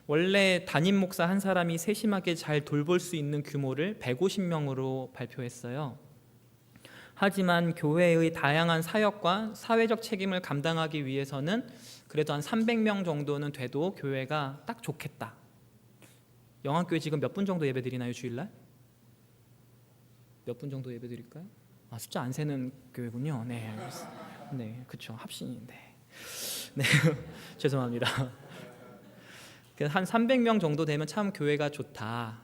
원래 담임 목사 한 사람이 세심하게 잘 돌볼 수 있는 규모를 150명으로 발표했어요. 하지만 교회의 다양한 사역과 사회적 책임을 감당하기 위해서는 그래도 한 300명 정도는 돼도 교회가 딱 좋겠다. 영암교회 지금 몇 분 정도 예배 드리나요, 주일날? 몇 분 정도 예배 드릴까요? 숫자 안 세는 교회군요. 네, 알겠습니다. 네, 그렇죠. 합신인데. 네, 죄송합니다. 한 300명 정도 되면 참 교회가 좋다.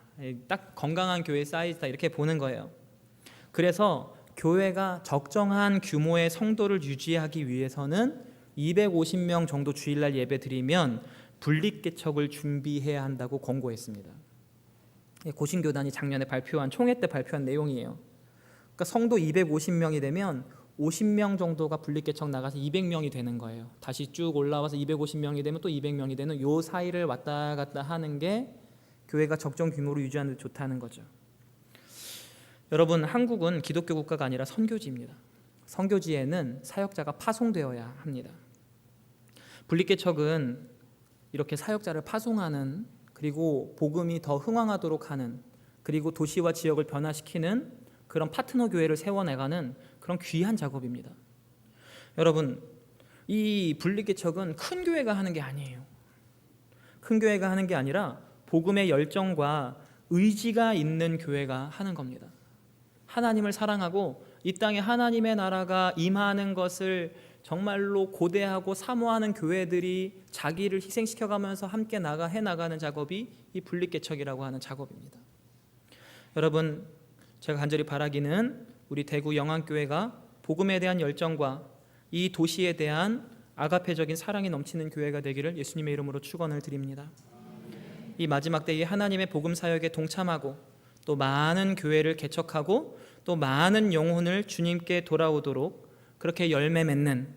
딱 건강한 교회 사이즈다 이렇게 보는 거예요. 그래서 교회가 적정한 규모의 성도를 유지하기 위해서는 250명 정도 주일날 예배 드리면 분립개척을 준비해야 한다고 권고했습니다. 고신교단이 작년에 발표한 총회 때 발표한 내용이에요. 그러니까 성도 250명이 되면 50명 정도가 분립개척 나가서 200명이 되는 거예요. 다시 쭉 올라와서 250명이 되면 또 200명이 되는 요 사이를 왔다 갔다 하는 게 교회가 적정 규모로 유지하는 데 좋다는 거죠. 여러분, 한국은 기독교 국가가 아니라 선교지입니다. 선교지에는 사역자가 파송되어야 합니다. 분립개척은 이렇게 사역자를 파송하는, 그리고 복음이 더 흥왕하도록 하는, 그리고 도시와 지역을 변화시키는 그런 파트너 교회를 세워나가는 그런 귀한 작업입니다. 여러분, 이 분립개척은 큰 교회가 하는 게 아니에요. 큰 교회가 하는 게 아니라 복음의 열정과 의지가 있는 교회가 하는 겁니다. 하나님을 사랑하고 이 땅에 하나님의 나라가 임하는 것을 정말로 고대하고 사모하는 교회들이 자기를 희생시켜가면서 함께 해나가는 작업이 이 분립개척이라고 하는 작업입니다. 여러분, 제가 간절히 바라기는 우리 대구 영안교회가 복음에 대한 열정과 이 도시에 대한 아가페적인 사랑이 넘치는 교회가 되기를 예수님의 이름으로 축원을 드립니다. 이 마지막 때에 하나님의 복음 사역에 동참하고 또 많은 교회를 개척하고 또 많은 영혼을 주님께 돌아오도록 그렇게 열매 맺는,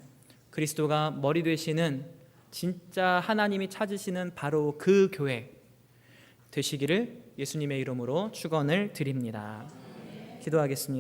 그리스도가 머리 되시는 진짜 하나님이 찾으시는 바로 그 교회 되시기를 예수님의 이름으로 축원을 드립니다. 기도하겠습니다.